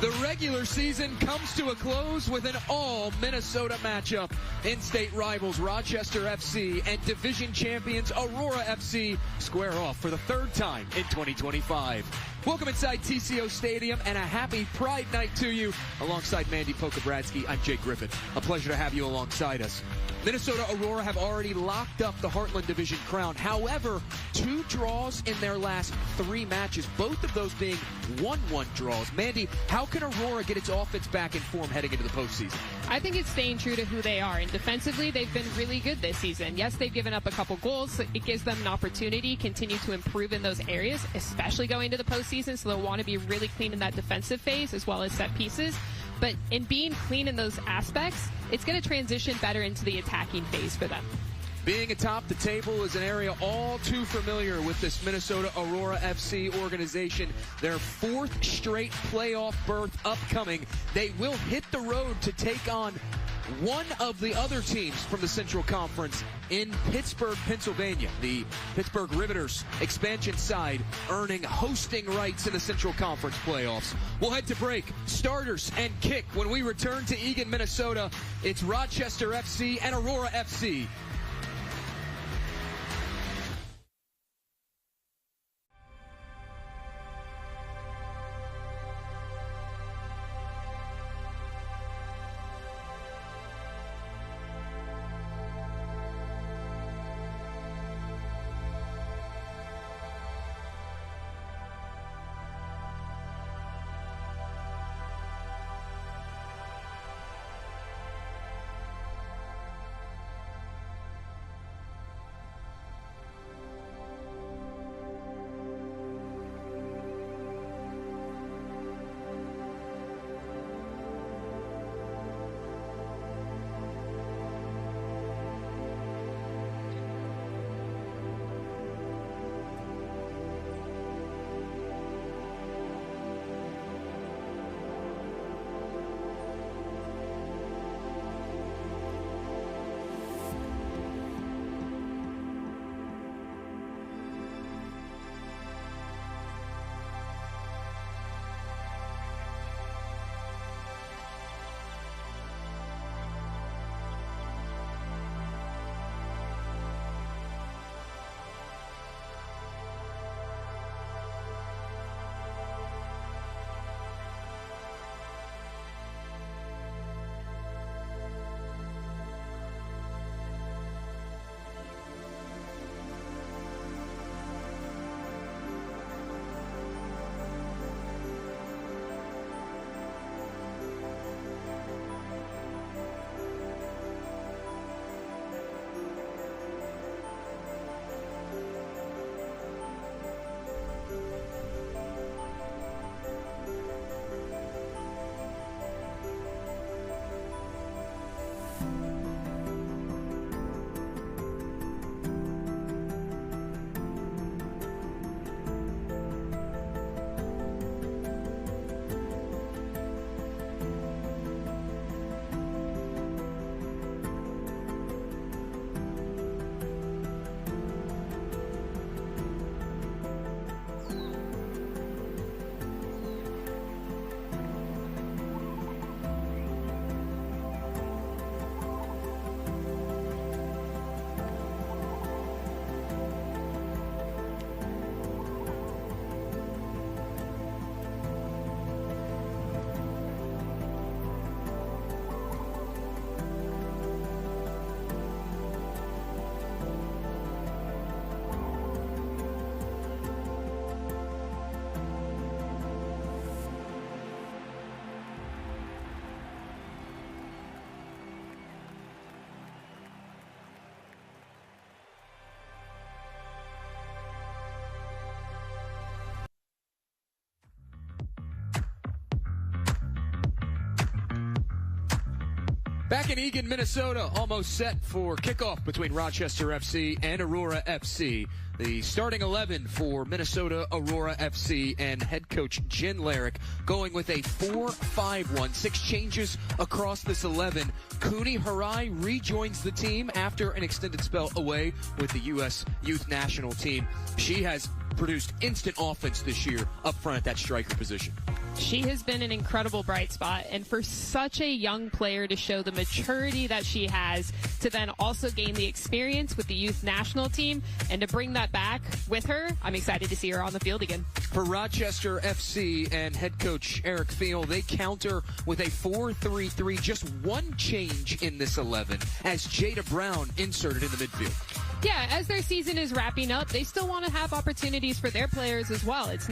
The regular season comes to a close with an all-Minnesota matchup. In-state rivals Rochester FC and division champions Aurora FC square off for the third time in 2025. Welcome inside TCO Stadium and a happy Pride Night to you. Alongside Mandy Pokabradsky, I'm Jake Griffin. A pleasure to have you alongside us. Minnesota Aurora have already locked up the Heartland Division crown. However, 2 draws in their last 3 matches, both of those being 1-1 draws. Mandy, how can Aurora get its offense back in form heading into the postseason? I think it's staying true to who they are, and defensively, they've been really good this season. Yes, they've given up a couple goals, so it gives them an opportunity to continue to improve in those areas, especially going into the postseason, so they'll want to be really clean in that defensive phase as well as set pieces. But in being clean in those aspects, it's going to transition better into the attacking phase for them. Being atop the table is an area all too familiar with this Minnesota Aurora FC organization. Their 4th straight playoff berth upcoming. They will hit the road to take on one of the other teams from the Central Conference in Pittsburgh, Pennsylvania. The Pittsburgh Riveters expansion side earning hosting rights in the Central Conference playoffs. We'll head to break. Starters and kick when we return to Eagan, Minnesota. It's Rochester FC and Aurora FC. Back in Eagan, Minnesota, almost set for kickoff between Rochester FC and Aurora FC. The starting 11 for Minnesota Aurora FC and head coach Jen Larrick going with a 4-5-1. 6 changes across this 11. Cooney Harai rejoins the team after an extended spell away with the U.S. Youth National Team. She has produced instant offense this year up front at that striker position. She has been an incredible bright spot, and for such a young player to show the maturity that she has, to then also gain the experience with the youth national team and to bring that back with her, I'm excited to see her on the field again. For Rochester FC and head coach Eric Thiel, they counter with a 4-3-3, just one change in this 11 as Jada Brown inserted in the midfield. Yeah, as their season is wrapping up, they still want to have opportunities for their players as well. It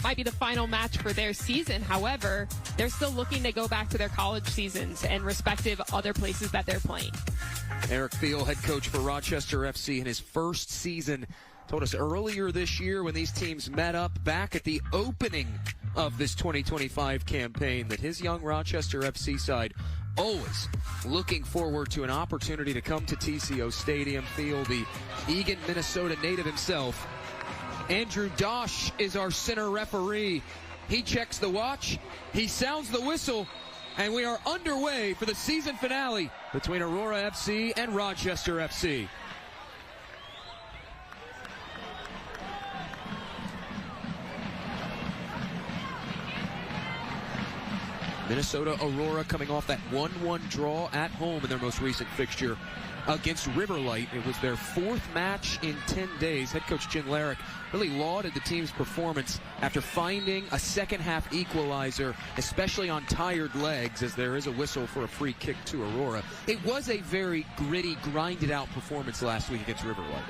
might be the final match for their season. However, they're still looking to go back to their college seasons and respective other places that they're playing. Eric Thiel, head coach for Rochester FC in his first season, told us earlier this year when these teams met up back at the opening of this 2025 campaign that his young Rochester FC side always looking forward to an opportunity to come to TCO Stadium. Thiel, the Eagan, Minnesota native himself. Andrew Dosh is our center referee. He checks the watch, he sounds the whistle, and we are underway for the season finale between Aurora FC and Rochester FC. Minnesota Aurora coming off that 1-1 draw at home in their most recent fixture against Riverlight. It was their fourth match in 10 days. Head coach Jin Larrick really lauded the team's performance after finding a second-half equalizer, especially on tired legs, as there is a whistle for a free kick to Aurora. It was a very gritty, grinded-out performance last week against Riverlight.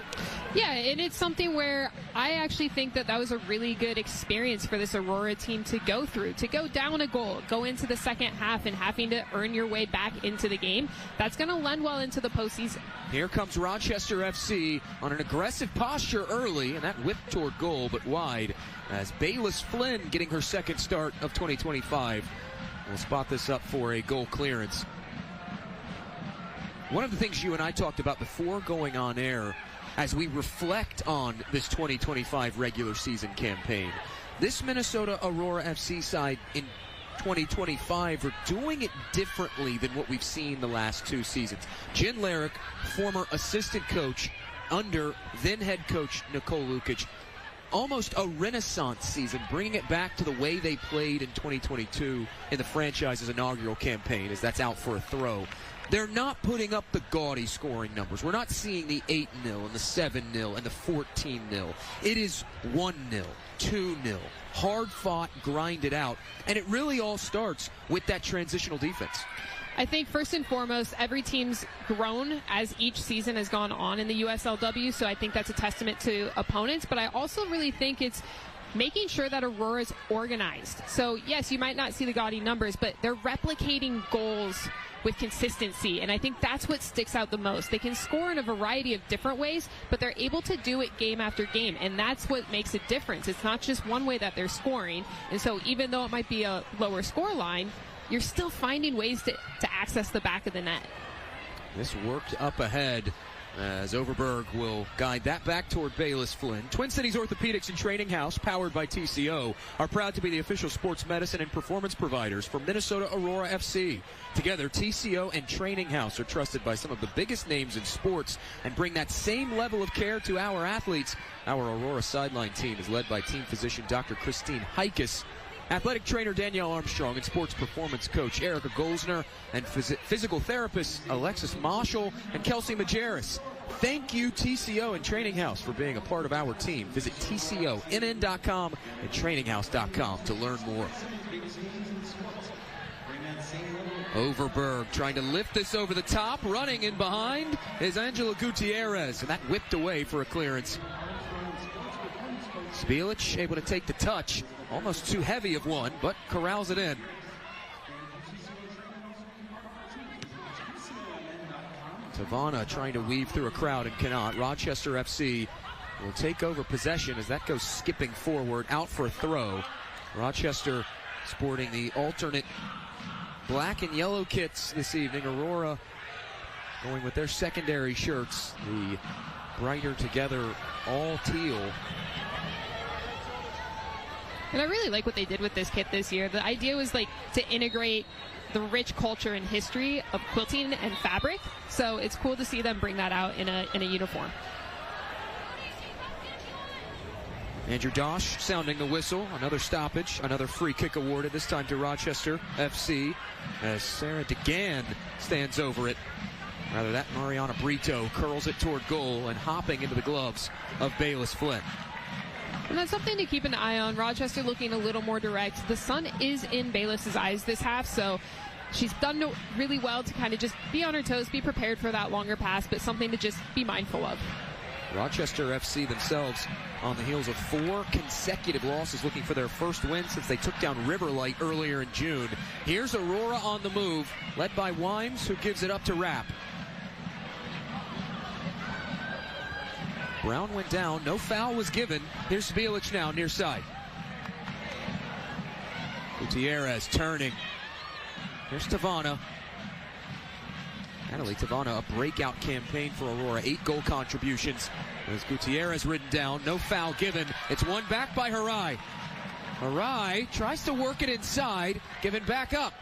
Yeah, and it's something where I actually think that was a really good experience for this Aurora team to go through, to go down a goal, go into the second half and having to earn your way back into the game. That's going to lend well into the postseason. Here comes Rochester FC on an aggressive posture early, and that whipped toward goal, but wide, as Bayless Flynn getting her second start of 2025. We'll spot this up for a goal clearance. One of the things you and I talked about before going on air as we reflect on this 2025 regular season campaign, this Minnesota Aurora FC side in 2025 are doing it differently than what we've seen the last two seasons. Jin Larrick, former assistant coach under then head coach Nicole Lukic, almost a renaissance season, bringing it back to the way they played in 2022 in the franchise's inaugural campaign, as that's out for a throw. They're not putting up the gaudy scoring numbers. We're not seeing the 8-0 and the 7-0 and the 14-0. It is 1-0, 2-0, hard-fought, grinded out, and it really all starts with that transitional defense. I think first and foremost, every team's grown as each season has gone on in the USLW, so I think that's a testament to opponents, but I also really think it's making sure that Aurora's organized. So yes, you might not see the gaudy numbers, but they're replicating goals with consistency, and I think that's what sticks out the most. They can score in a variety of different ways, but they're able to do it game after game, and that's what makes a difference. It's not just one way that they're scoring, and so even though it might be a lower score line, you're still finding ways to access the back of the net. This worked up ahead as Overberg will guide that back toward Bayless Flynn. Twin Cities Orthopedics and Training House, powered by TCO, are proud to be the official sports medicine and performance providers for Minnesota Aurora FC. Together, TCO and Training House are trusted by some of the biggest names in sports and bring that same level of care to our athletes. Our Aurora sideline team is led by team physician Dr. Christine Heikus, athletic trainer Danielle Armstrong, and sports performance coach Erica Golsner, and physical therapist Alexis Marshall and Kelsey Majerus. Thank you, TCO and Training House, for being a part of our team. Visit TCOMN.com and TrainingHouse.com to learn more. Overberg trying to lift this over the top. Running in behind is Angela Gutierrez, and that whipped away for a clearance. Spielic able to take the touch. Almost too heavy of one, but corrals it in. Tavana trying to weave through a crowd and cannot. Rochester FC will take over possession as that goes skipping forward, out for a throw. Rochester sporting the alternate black and yellow kits this evening. Aurora going with their secondary shirts, the brighter together all teal. And I really like what they did with this kit this year. The idea was to integrate the rich culture and history of quilting and fabric. So it's cool to see them bring that out in a uniform. Andrew Dosh sounding the whistle. Another stoppage, another free kick awarded, this time to Rochester FC, as Sarah DeGan stands over it. Rather, that Mariana Brito curls it toward goal and hopping into the gloves of Bayless Flynn. And that's something to keep an eye on. Rochester looking a little more direct. The sun is in Bayless's eyes this half, so she's done really well to kind of just be on her toes, be prepared for that longer pass, but something to just be mindful of. Rochester FC themselves on the heels of 4 consecutive losses, looking for their first win since they took down Riverlight earlier in June. Here's Aurora on the move, led by Wimes, who gives it up to Rapp. Brown went down, no foul was given. Here's Bielich now, near side. Gutierrez turning. Here's Tavana. Natalie Tavana, a breakout campaign for Aurora. 8 goal contributions. As Gutierrez ridden down, no foul given. It's won back by Harai. Harai tries to work it inside, given back up.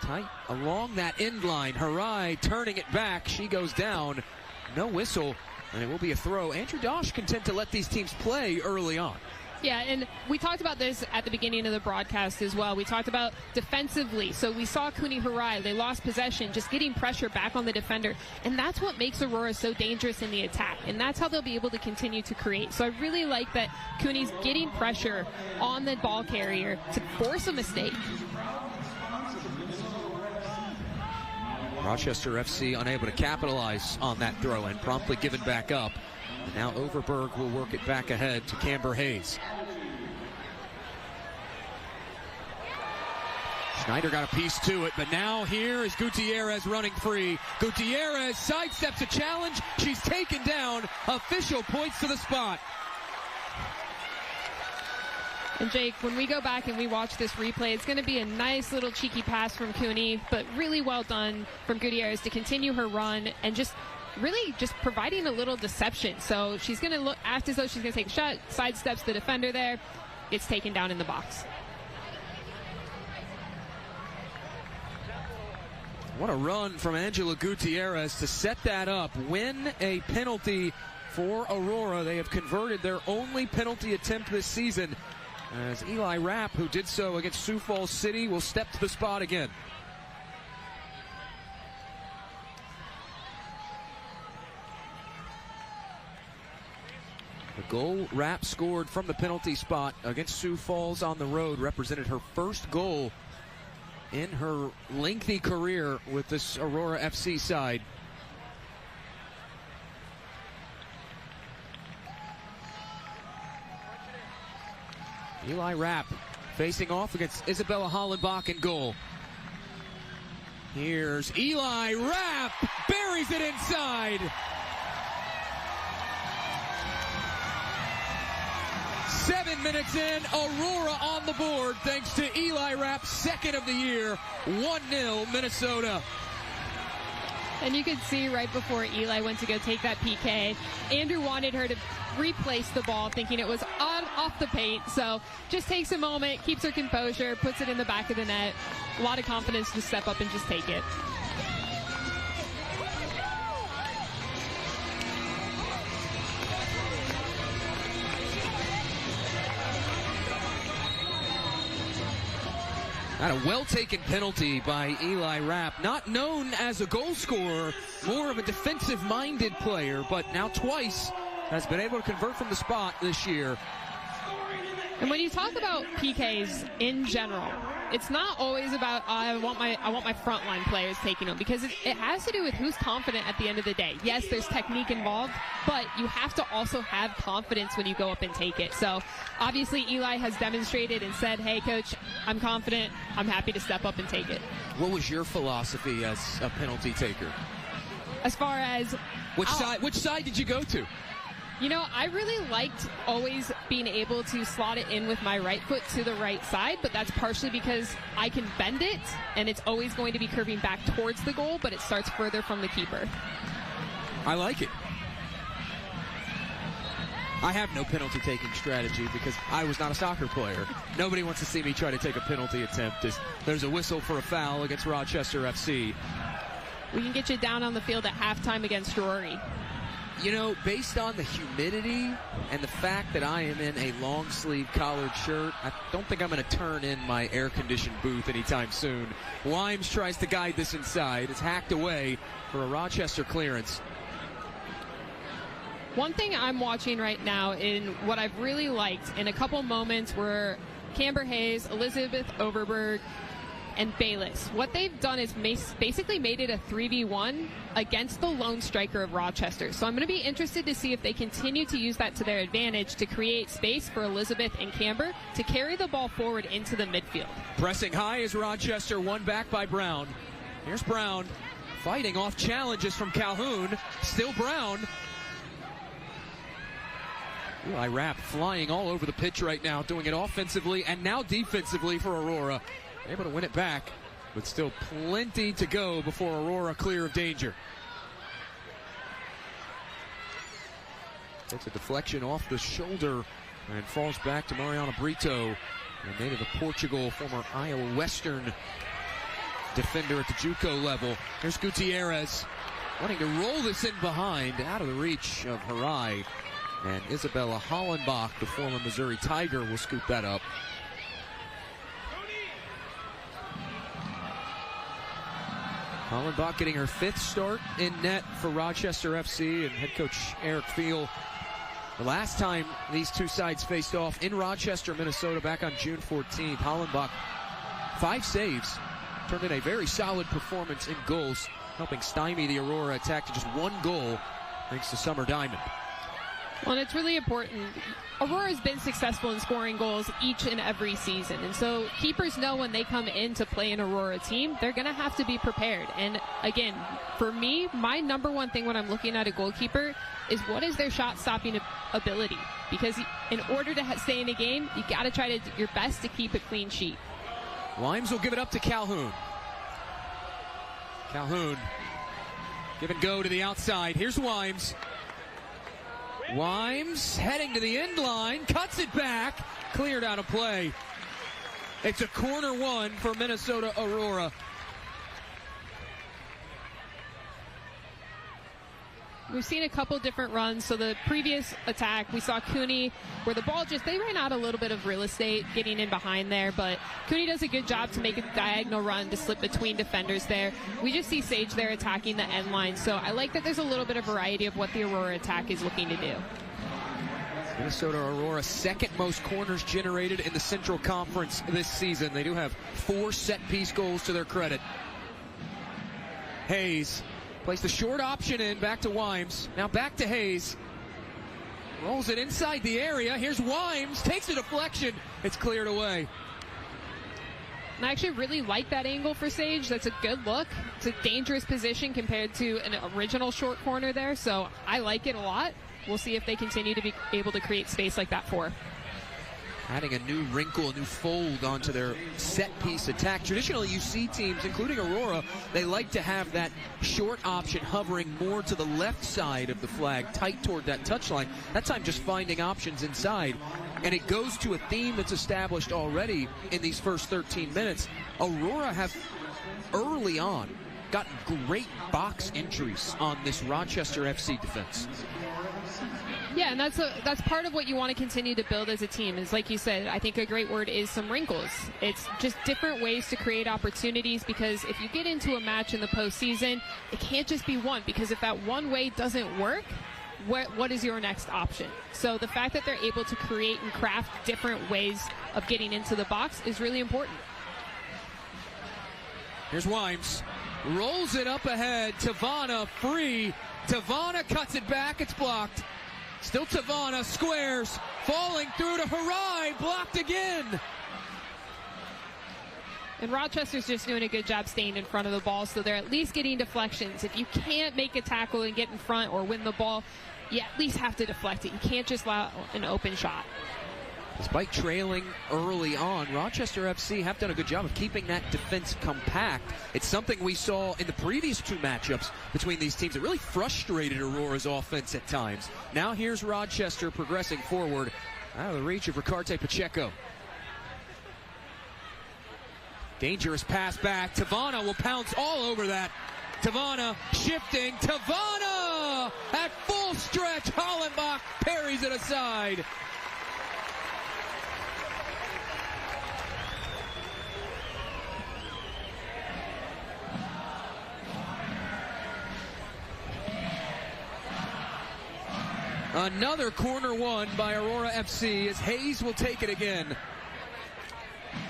Tight along that end line. Harai turning it back. She goes down. No whistle, and it will be a throw. Andrew Dosh content to let these teams play early on. Yeah, and we talked about this at the beginning of the broadcast as well. We talked about defensively. So we saw Cooney Harai. They lost possession, just getting pressure back on the defender. And that's what makes Aurora so dangerous in the attack. And that's how they'll be able to continue to create. So I really like that Cooney's getting pressure on the ball carrier to force a mistake. Rochester FC unable to capitalize on that throw and promptly given back up. And now Overberg will work it back ahead to Camber Hayes. Schneider got a piece to it, but now here is Gutierrez running free. Gutierrez sidesteps a challenge. She's taken down. Official points to the spot. And Jake, when we go back and we watch this replay, it's going to be a nice little cheeky pass from Cooney, but really well done from Gutierrez to continue her run and just really just providing a little deception. So she's going to act as though she's going to take a shot, sidesteps the defender there, gets taken down in the box. What a run from Angela Gutierrez to set that up. Win a penalty for Aurora. They have converted their only penalty attempt this season, as Eli Rapp, who did so against Sioux Falls City, will step to the spot again. The goal Rapp scored from the penalty spot against Sioux Falls on the road represented her first goal in her lengthy career with this Aurora FC side. Eli Rapp facing off against Isabella Hollenbach in goal. Here's Eli Rapp, buries it inside. 7 minutes in, Aurora on the board thanks to Eli Rapp's second of the year. 1-0 Minnesota. And you could see right before Eli went to go take that PK, Andrew wanted her to replace the ball, thinking it was off the paint. So just takes a moment, keeps her composure, puts it in the back of the net. A lot of confidence to step up and just take it. Not a well-taken penalty by Eli Rapp. Not known as a goal scorer, more of a defensive-minded player, but now twice has been able to convert from the spot this year. And when you talk about PKs in general, it's not always about I want my frontline players taking them, because it has to do with who's confident at the end of the day. Yes, there's technique involved, but you have to also have confidence when you go up and take it. So obviously Eli has demonstrated and said, hey coach, I'm confident, I'm happy to step up and take it. What was your philosophy as a penalty taker? As far as which side did you go to? You know, I really liked always being able to slot it in with my right foot to the right side, but that's partially because I can bend it, and it's always going to be curving back towards the goal, but it starts further from the keeper. I like it. I have no penalty-taking strategy because I was not a soccer player. Nobody wants to see me try to take a penalty attempt. There's a whistle for a foul against Rochester FC. We can get you down on the field at halftime against Rory. You know, based on the humidity and the fact that I am in a long-sleeve collared shirt, I don't think I'm going to turn in my air-conditioned booth anytime soon. Wimes tries to guide this inside. It's hacked away for a Rochester clearance. One thing I'm watching right now in what I've really liked in a couple moments were Camber Hayes, Elizabeth Overberg, and Bayless. What they've done is basically made it a 3v1 against the lone striker of Rochester. So I'm going to be interested to see if they continue to use that to their advantage to create space for Elizabeth and Camber to carry the ball forward into the midfield. Pressing high is Rochester, one back by Brown. Here's Brown fighting off challenges from Calhoun. Still Brown. Ooh, Irap flying all over the pitch right now, doing it offensively and now defensively for Aurora. Able to win it back, but still plenty to go before Aurora clear of danger. Takes a deflection off the shoulder and falls back to Mariana Brito, a native of Portugal, former Iowa Western defender at the JUCO level. Here's Gutierrez wanting to roll this in behind, out of the reach of Harai. And Isabella Hollenbach, the former Missouri Tiger, will scoop that up. Hollenbach getting her 5th start in net for Rochester FC, and head coach Eric Field. The last time these two sides faced off in Rochester, Minnesota, back on June 14th, Hollenbach, 5 saves, turned in a very solid performance in goals, helping stymie the Aurora attack to just 1 goal, thanks to Summer Diamond. Well, and it's really important. Aurora's been successful in scoring goals each and every season. And so keepers know when they come in to play an Aurora team, they're going to have to be prepared. And again, for me, my number one thing when I'm looking at a goalkeeper is what is their shot stopping ability? Because in order to stay in a game, you got to try to do your best to keep a clean sheet. Wimes will give it up to Calhoun. Calhoun, give and go to the outside. Here's Wimes. Wimes heading to the end line, cuts it back, cleared out of play. It's a corner one for Minnesota Aurora. We've seen a couple different runs. So the previous attack, we saw Cooney, where the ball they ran out a little bit of real estate getting in behind there, but Cooney does a good job to make a diagonal run to slip between defenders there. We just see Sage there attacking the end line. So I like that there's a little bit of variety of what the Aurora attack is looking to do. Minnesota Aurora, 2nd most corners generated in the Central Conference this season. They do have 4 set-piece goals to their credit. Hayes plays the short option in, back to Wimes. Now back to Hayes. Rolls it inside the area. Here's Wimes, takes a deflection. It's cleared away. And I actually really like that angle for Sage. That's a good look. It's a dangerous position compared to an original short corner there, so I like it a lot. We'll see if they continue to be able to create space like that for her. Adding a new wrinkle, a new fold onto their set-piece attack. Traditionally, you see teams, including Aurora, they like to have that short option hovering more to the left side of the flag, tight toward that touchline. That time just finding options inside. And it goes to a theme that's established already in these first 13 minutes. Aurora have, early on, gotten great box entries on this Rochester FC defense. Yeah, and that's part of what you want to continue to build as a team is, like you said, I think a great word is some wrinkles. It's just different ways to create opportunities, because if you get into a match in the postseason, it can't just be one, because if that one way doesn't work, what is your next option? So the fact that they're able to create and craft different ways of getting into the box is really important. Here's Wimes. Rolls it up ahead. Tavana free. Tavana cuts it back. It's blocked. Still Tavana, squares, falling through to Harai, blocked again. And Rochester's just doing a good job staying in front of the ball, so they're at least getting deflections. If you can't make a tackle and get in front or win the ball, you at least have to deflect it. You can't just allow an open shot. Despite trailing early on, Rochester FC have done a good job of keeping that defense compact. It's something we saw in the previous 2 matchups between these teams. It really frustrated Aurora's offense at times. Now here's Rochester progressing forward out of the reach of Ricarte Pacheco. Dangerous pass back. Tavana will pounce all over that. Tavana shifting. Tavana at full full stretch. Hollenbach parries it aside. Another corner won by Aurora FC as Hayes will take it again.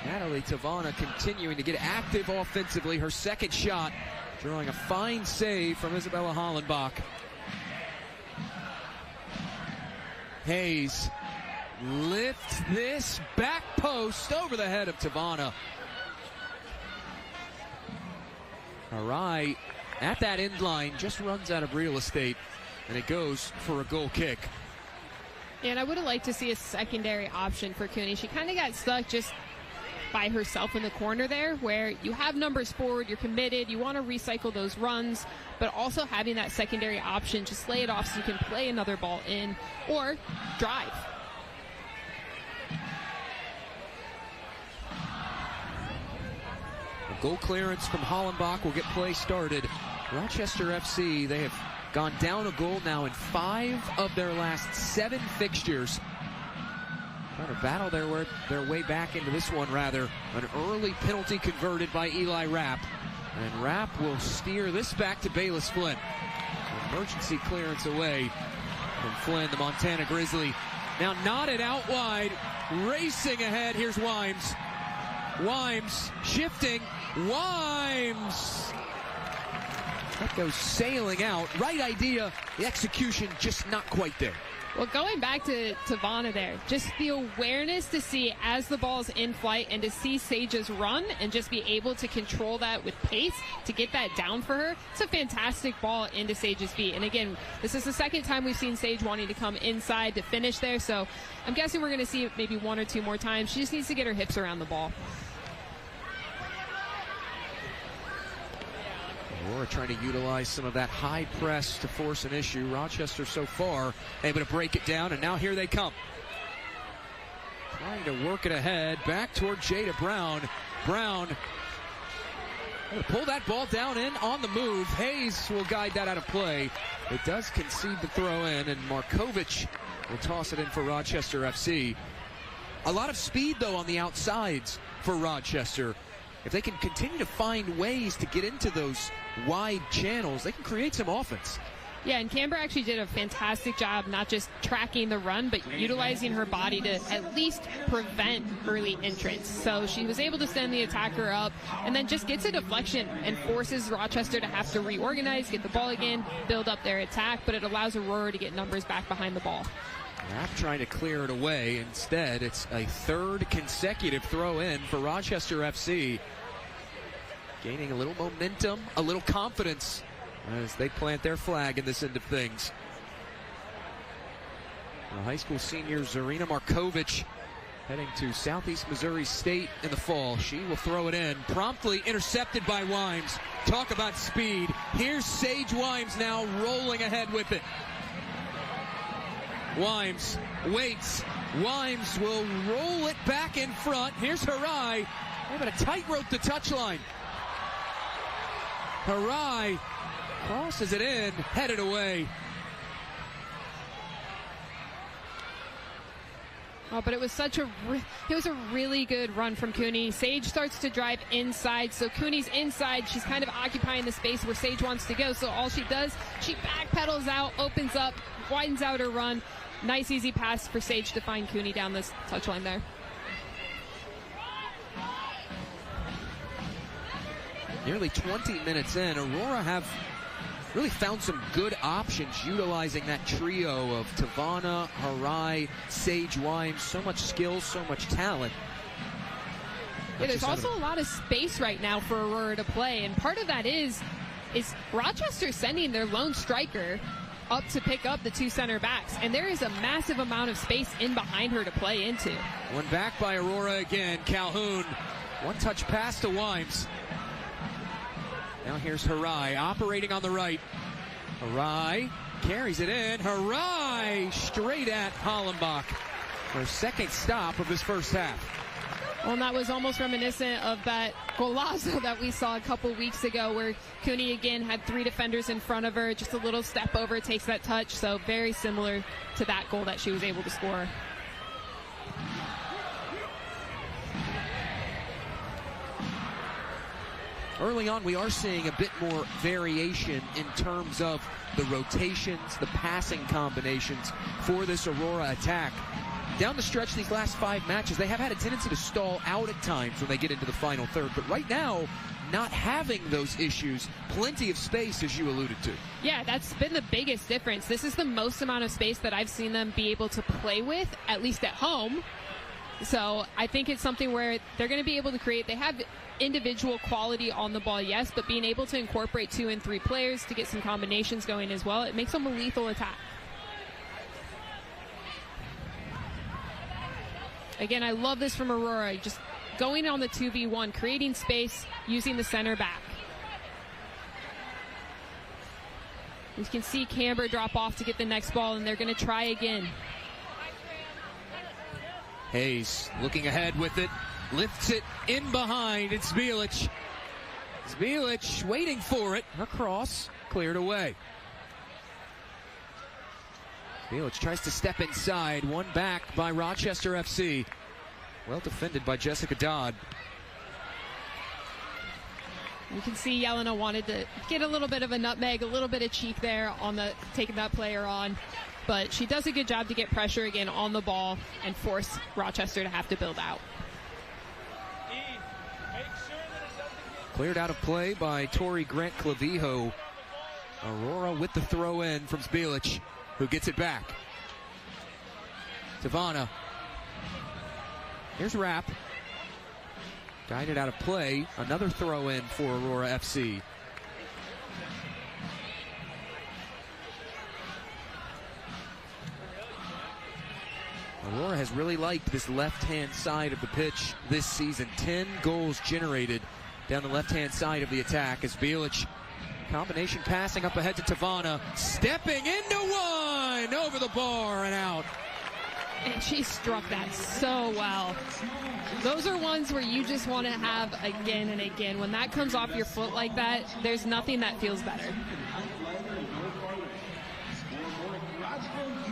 Natalie Tavana continuing to get active offensively. Her second shot, drawing a fine save from Isabella Hollenbach. Hayes lifts this back post over the head of Tavana. Arai at that end line just runs out of real estate, and it goes for a goal kick. Yeah, and I would have liked to see a secondary option for Cooney. She kind of got stuck just by herself in the corner there, where you have numbers forward, you're committed, you want to recycle those runs, but also having that secondary option, just lay it off so you can play another ball in or drive. A goal clearance from Hollenbach will get play started. Rochester FC, they have gone down a goal now in 5 of their last 7 fixtures. Trying to battle their way back into this one, rather. An early penalty converted by Eli Rapp. And Rapp will steer this back to Bayless Flynn. Emergency clearance away from Flynn, the Montana Grizzly. Now knotted out wide, racing ahead. Here's Wimes. Wimes shifting. Wimes! That goes sailing out. Right idea. The execution just not quite there. Well, going back to Tavana there, just the awareness to see as the ball's in flight and to see Sage's run and just be able to control that with pace to get that down for her. It's a fantastic ball into Sage's feet. And again, this is the second time we've seen Sage wanting to come inside to finish there. So I'm guessing we're going to see it maybe 1 or 2 more times. She just needs to get her hips around the ball. Aurora trying to utilize some of that high press to force an issue. Rochester so far able to break it down, and now here they come. Trying to work it ahead, back toward Jada Brown. Brown going to pull that ball down in on the move. Hayes will guide that out of play. It does concede the throw in, and Markovich will toss it in for Rochester FC. A lot of speed, though, on the outsides for Rochester. If they can continue to find ways to get into those wide channels, they can create some offense. Yeah, and Canberra actually did a fantastic job not just tracking the run, but utilizing her body to at least prevent early entrance. So she was able to send the attacker up and then just gets a deflection and forces Rochester to have to reorganize, get the ball again, build up their attack, but it allows Aurora to get numbers back behind the ball. Rapp trying to clear it away. Instead, it's a 3rd consecutive throw in for Rochester FC. Gaining a little momentum, a little confidence as they plant their flag in this end of things. The high school senior Zarina Markovich heading to Southeast Missouri State in the fall. She will throw it in, promptly intercepted by Wimes. Talk about speed. Here's Sage Wimes now rolling ahead with it. Wimes waits. Wimes will roll it back in front. Here's Harai. Able to tightrope the touchline. Harai crosses it in, headed away. Oh, but it was a really good run from Cooney. Sage starts to drive inside, so Cooney's inside. She's kind of occupying the space where Sage wants to go. So all she does, she backpedals out, opens up, widens out her run. Nice, easy pass for Sage to find Cooney down this touchline there. Nearly 20 minutes in, Aurora have really found some good options utilizing that trio of Tavana, Harai, Sage Wimes. So much skill, so much talent. Yeah, there's also a lot of space right now for Aurora to play, and part of that is Rochester sending their lone striker up to pick up the 2 center backs, and there is a massive amount of space in behind her to play into. One back by Aurora again. Calhoun, one-touch pass to Wimes. Now here's Harai operating on the right. Harai carries it in. Harai straight at Hollenbach. Her second stop of this first half. Well, and that was almost reminiscent of that golazo that we saw a couple weeks ago where Cooney again had 3 defenders in front of her, just a little step over, takes that touch. So very similar to that goal that she was able to score. Early on, we are seeing a bit more variation in terms of the rotations, the passing combinations for this Aurora attack. Down the stretch, these last 5 matches, they have had a tendency to stall out at times when they get into the final third. But right now, not having those issues, plenty of space, as you alluded to. Yeah, that's been the biggest difference. This is the most amount of space that I've seen them be able to play with, at least at home. So I think it's something where they're going to be able to create. They have individual quality on the ball, yes, but being able to incorporate 2 and 3 players to get some combinations going as well, it makes them a lethal attack. Again, I love this from Aurora, just going on the 2v1, creating space, using the center back. You can see Camber drop off to get the next ball, and they're going to try again. Hayes looking ahead with it, lifts it in behind. It's Zbilic. Zbilic waiting for it. Her cross cleared away. Zbilic tries to step inside. One back by Rochester FC. Well defended by Jessica Dodd. You can see Yelena wanted to get a little bit of a nutmeg, a little bit of cheek there on the taking that player on. But she does a good job to get pressure again on the ball and force Rochester to have to build out. Cleared out of play by Tori Grant Clavijo. Aurora with the throw in from Zbilic, who gets it back. Tavana. Here's Rapp. Guided out of play. Another throw in for Aurora FC. Aurora has really liked this left-hand side of the pitch this season. 10 goals generated down the left-hand side of the attack as Zbilic, combination passing up ahead to Tavana, stepping into one, over the bar and out. And she struck that so well. Those are ones where you just want to have again and again. When that comes off your foot like that, there's nothing that feels better.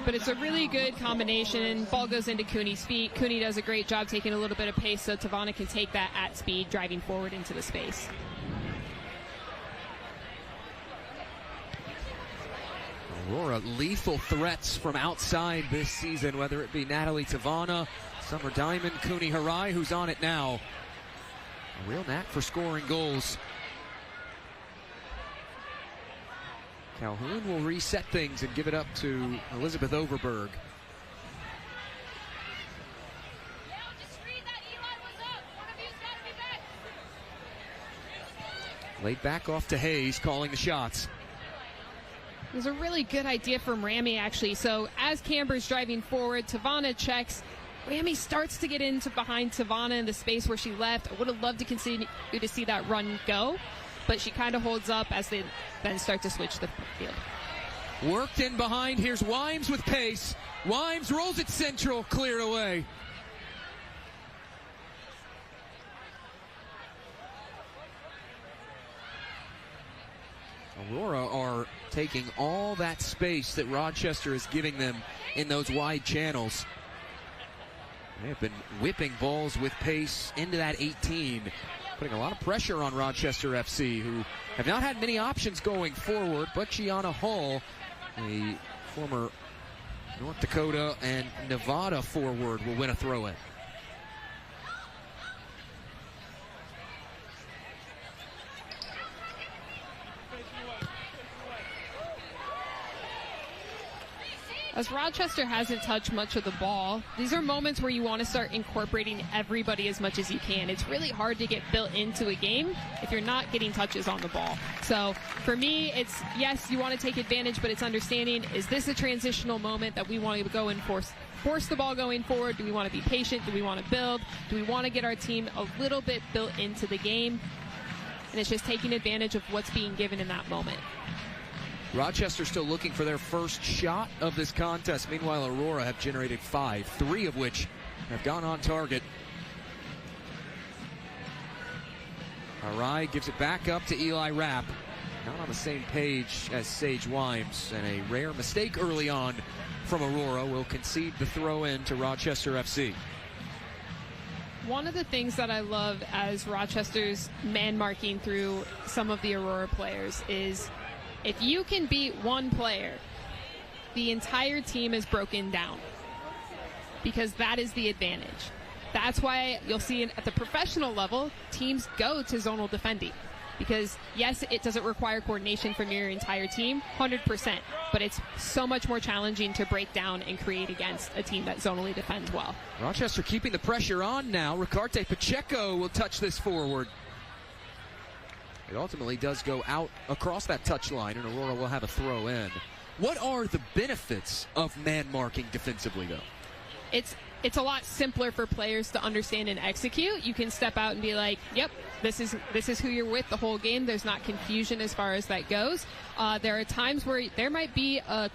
But it's a really good combination. Ball goes into Cooney's feet. Cooney does a great job taking a little bit of pace so Tavana can take that at speed, driving forward into the space. Aurora, lethal threats from outside this season, whether it be Natalie Tavana, Summer Diamond, Cooney Harai, who's on it now. A real knack for scoring goals. Calhoun will reset things and give it up to Elizabeth Overberg. Laid back off to Hayes, calling the shots. It was a really good idea from Rami, actually. So as Camber's driving forward, Tavana checks. Rami starts to get into behind Tavana in the space where she left. I would have loved to continue to see that run go, but she kind of holds up as they then start to switch the field. Worked in behind. Here's Wimes with pace. Wimes rolls it central, cleared away. Aurora are taking all that space that Rochester is giving them in those wide channels. They have been whipping balls with pace into that 18, putting a lot of pressure on Rochester FC, who have not had many options going forward, but Gianna Hall, the former North Dakota and Nevada forward, will win a throw-in. As Rochester hasn't touched much of the ball, these are moments where you want to start incorporating everybody as much as you can. It's really hard to get built into a game if you're not getting touches on the ball. So for me, it's, yes, you want to take advantage, but it's understanding, is this a transitional moment that we want to go and force the ball going forward? Do we want to be patient? Do we want to build? Do we want to get our team a little bit built into the game? And it's just taking advantage of what's being given in that moment. Rochester still looking for their first shot of this contest. Meanwhile, Aurora have generated 5, 3 of which have gone on target. Arai gives it back up to Eli Rapp. Not on the same page as Sage Wimes, and a rare mistake early on from Aurora will concede the throw in to Rochester FC. One of the things that I love as Rochester's man marking through some of the Aurora players is if you can beat one player, the entire team is broken down, because that is the advantage. That's why you'll see at the professional level, teams go to zonal defending. Because, yes, it doesn't require coordination from your entire team, 100%, but it's so much more challenging to break down and create against a team that zonally defends well. Rochester keeping the pressure on now. Ricarte Pacheco will touch this forward. It ultimately does go out across that touchline, and Aurora will have a throw in. What are the benefits of man marking defensively, though? It's a lot simpler for players to understand and execute. You can step out and be like, yep, this is who you're with the whole game. There's not confusion as far as that goes. There are times where there might be a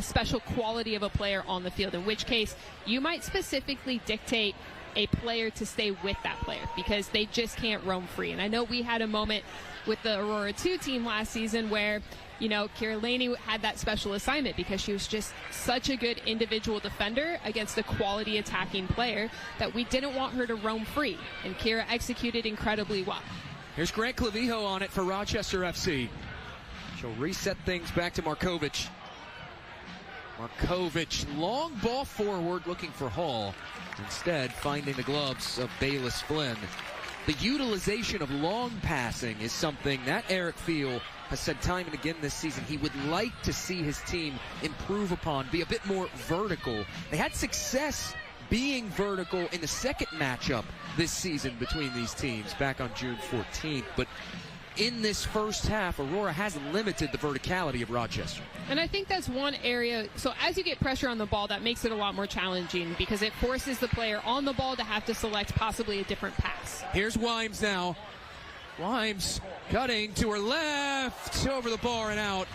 special quality of a player on the field, in which case you might specifically dictate a player to stay with that player because they just can't roam free. And I know we had a moment with the Aurora 2 team last season where, you know, Kira Laney had that special assignment because she was just such a good individual defender against a quality attacking player that we didn't want her to roam free. And Kira executed incredibly well. Here's Grant Clavijo on it for Rochester FC. She'll reset things back to Markovic. Markovic, long ball forward looking for Hall. Instead, finding the gloves of Bayless Flynn. The utilization of long passing is something that Eric Field has said time and again this season he would like to see his team improve upon, be a bit more vertical. They had success being vertical in the second matchup this season between these teams back on June 14th, but in this first half, Aurora has limited the verticality of Rochester. And I think that's one area. So as you get pressure on the ball, that makes it a lot more challenging because it forces the player on the ball to have to select possibly a different pass. Here's Wimes now. Wimes cutting to her left, over the bar and out.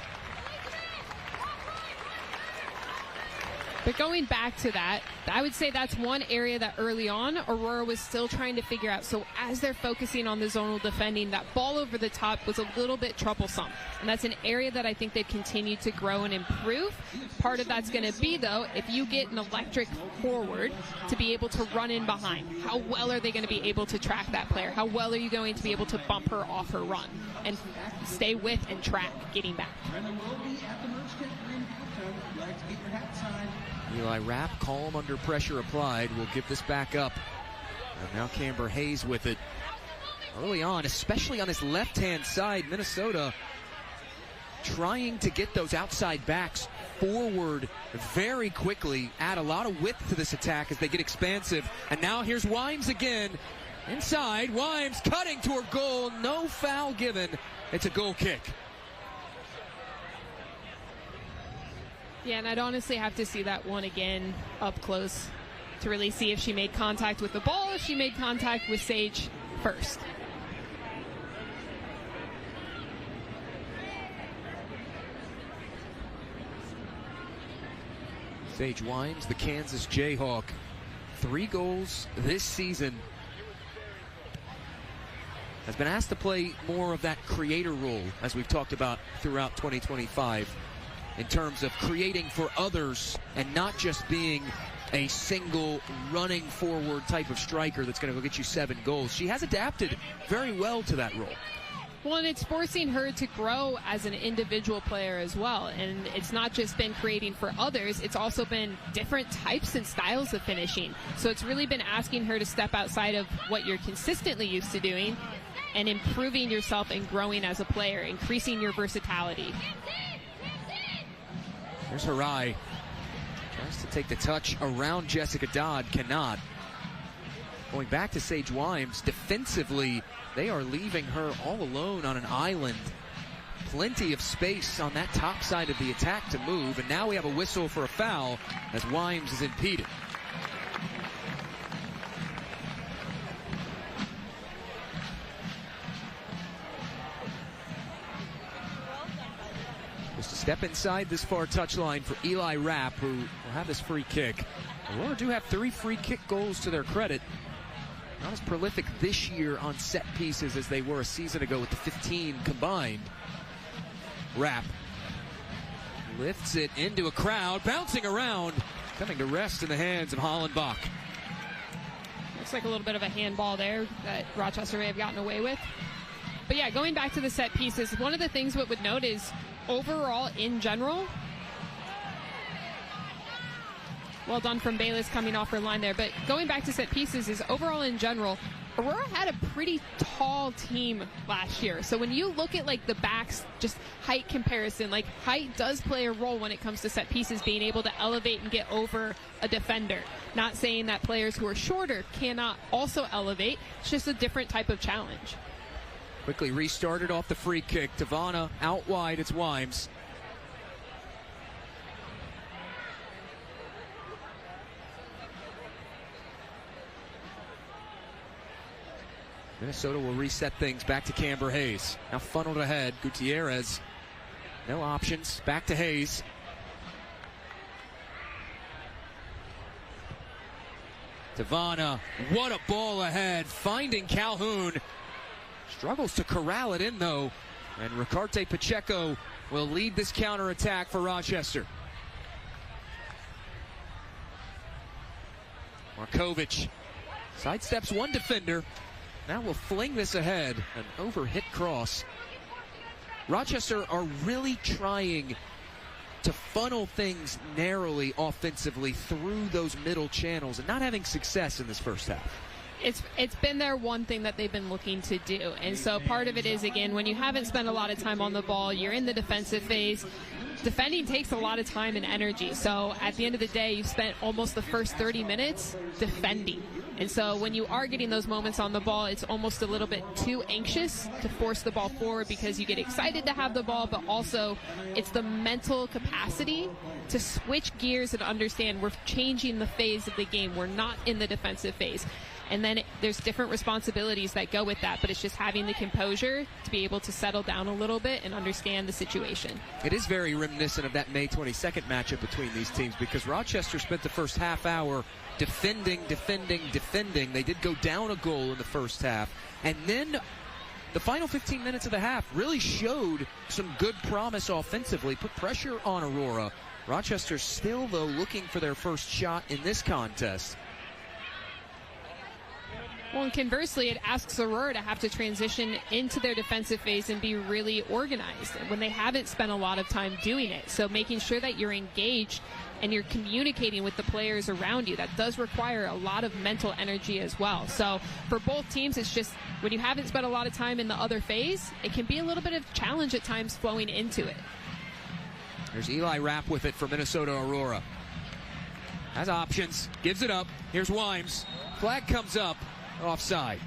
But going back to that, I would say that's one area that early on Aurora was still trying to figure out. So as they're focusing on the zonal defending, that ball over the top was a little bit troublesome. And that's an area that I think they've continued to grow and improve. Part of that's going to be, though, if you get an electric forward to be able to run in behind, how well are they going to be able to track that player? How well are you going to be able to bump her off her run and stay with and track getting back? Eli Rapp, calm under pressure applied, will give this back up. And now Camber Hayes with it. Early on, especially on his left-hand side, Minnesota trying to get those outside backs forward very quickly, add a lot of width to this attack as they get expansive. And now here's Wimes again. Inside, Wimes cutting toward goal. No foul given. It's a goal kick. Yeah, and I'd honestly have to see that one again up close to really see if she made contact with the ball, if she made contact with Sage first. Sage Wimes, the Kansas Jayhawk. 3 goals this season. Has been asked to play more of that creator role, as we've talked about throughout 2025. In terms of creating for others and not just being a single running forward type of striker that's going to go get you 7 goals. She has adapted very well to that role. Well, and it's forcing her to grow as an individual player as well. And it's not just been creating for others, it's also been different types and styles of finishing. So it's really been asking her to step outside of what you're consistently used to doing and improving yourself and growing as a player, increasing your versatility. There's Harai. Tries to take the touch around Jessica Dodd. Cannot. Going back to Sage Wimes, defensively, they are leaving her all alone on an island. Plenty of space on that top side of the attack to move. And now we have a whistle for a foul as Wimes is impeded. Just a step inside this far touchline for Eli Rapp, who will have this free kick. Aurora do have 3 free kick goals to their credit. Not as prolific this year on set pieces as they were a season ago with the 15 combined. Rapp lifts it into a crowd, bouncing around, coming to rest in the hands of Hollenbach. Looks like a little bit of a handball there that Rochester may have gotten away with. But yeah, going back to the set pieces, one of the things we would note is overall in general, well done from Bayless coming off her line there, but going back to set pieces is overall in general, Aurora had a pretty tall team last year. So when you look at like the backs, just height comparison, like height does play a role when it comes to set pieces, being able to elevate and get over a defender. Not saying that players who are shorter cannot also elevate. It's just a different type of challenge. Quickly restarted off the free kick. Tavana out wide, it's Wimes. Minnesota will reset things back to Camber Hayes. Now funneled ahead. Gutierrez. No options. Back to Hayes. Tavana. What a ball ahead. Finding Calhoun. Struggles to corral it in, though. And Ricarte Pacheco will lead this counterattack for Rochester. Markovic sidesteps one defender. Now we'll fling this ahead. An overhit cross. Rochester are really trying to funnel things narrowly offensively through those middle channels and not having success in this first half. It's been their one thing that they've been looking to do. And so part of it is, again, when you haven't spent a lot of time on the ball, you're in the defensive phase. Defending takes a lot of time and energy. So at the end of the day, you've spent almost the first 30 minutes defending. And so when you are getting those moments on the ball, it's almost a little bit too anxious to force the ball forward because you get excited to have the ball, but also it's the mental capacity to switch gears and understand we're changing the phase of the game. We're not in the defensive phase. And then there's different responsibilities that go with that, but it's just having the composure to be able to settle down a little bit and understand the situation. It is very reminiscent of that May 22nd matchup between these teams because Rochester spent the first half hour defending. They did go down a goal in the first half. And then the final 15 minutes of the half really showed some good promise offensively, put pressure on Aurora. Rochester still, though, looking for their first shot in this contest. Well, and conversely, it asks Aurora to have to transition into their defensive phase and be really organized when they haven't spent a lot of time doing it. So making sure that you're engaged and you're communicating with the players around you, that does require a lot of mental energy as well. So for both teams, it's just when you haven't spent a lot of time in the other phase, it can be a little bit of challenge at times flowing into it. There's Eli Rapp with it for Minnesota Aurora. Has options, gives it up. Here's Wimes. Flag comes up. Offside.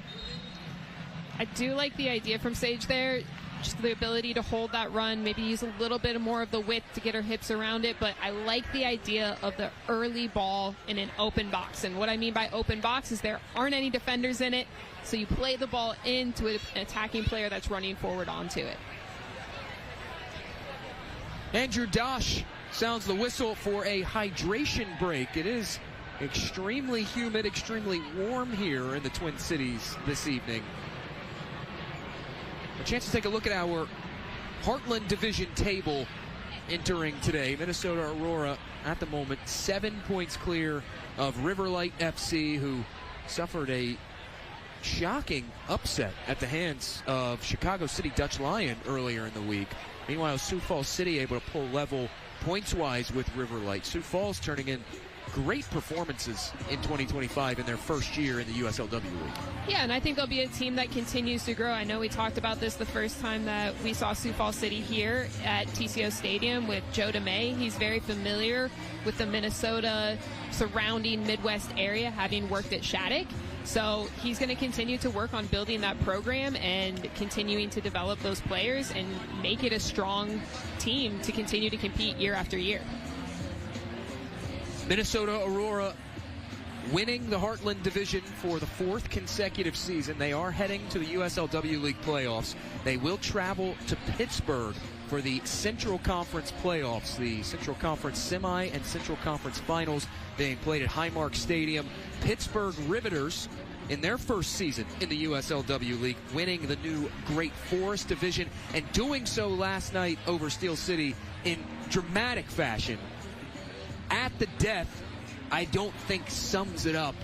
I do like the idea from Sage there, just the ability to hold that run, maybe use a little bit more of the width to get her hips around it, but I like the idea of the early ball in an open box. And what I mean by open box is there aren't any defenders in it, so you play the ball into an attacking player that's running forward onto it. Andrew Dosh sounds the whistle for a hydration break. It is extremely humid, extremely warm here in the Twin Cities this evening. A chance to take a look at our Heartland Division table entering today. Minnesota Aurora at the moment 7 points clear of Riverlight FC, who suffered a shocking upset at the hands of Chicago City Dutch Lion earlier in the week. Meanwhile, Sioux Falls City able to pull level points-wise with Riverlight. Sioux Falls turning in great performances in 2025 in their first year in the USLW League. Yeah, and I think they'll be a team that continues to grow. I know we talked about this the first time that we saw Sioux Falls City here at TCO Stadium with Joe DeMay. He's very familiar with the Minnesota surrounding Midwest area, having worked at Shattuck. So he's going to continue to work on building that program and continuing to develop those players and make it a strong team to continue to compete year after year. Minnesota Aurora winning the Heartland Division for the fourth consecutive season. They are heading to the USLW League playoffs. They will travel to Pittsburgh for the Central Conference playoffs, the Central Conference semi and Central Conference finals being played at Highmark Stadium. Pittsburgh Riveters in their first season in the USLW League, winning the new Great Forest Division and doing so last night over Steel City in dramatic fashion. At the death, I don't think sums it up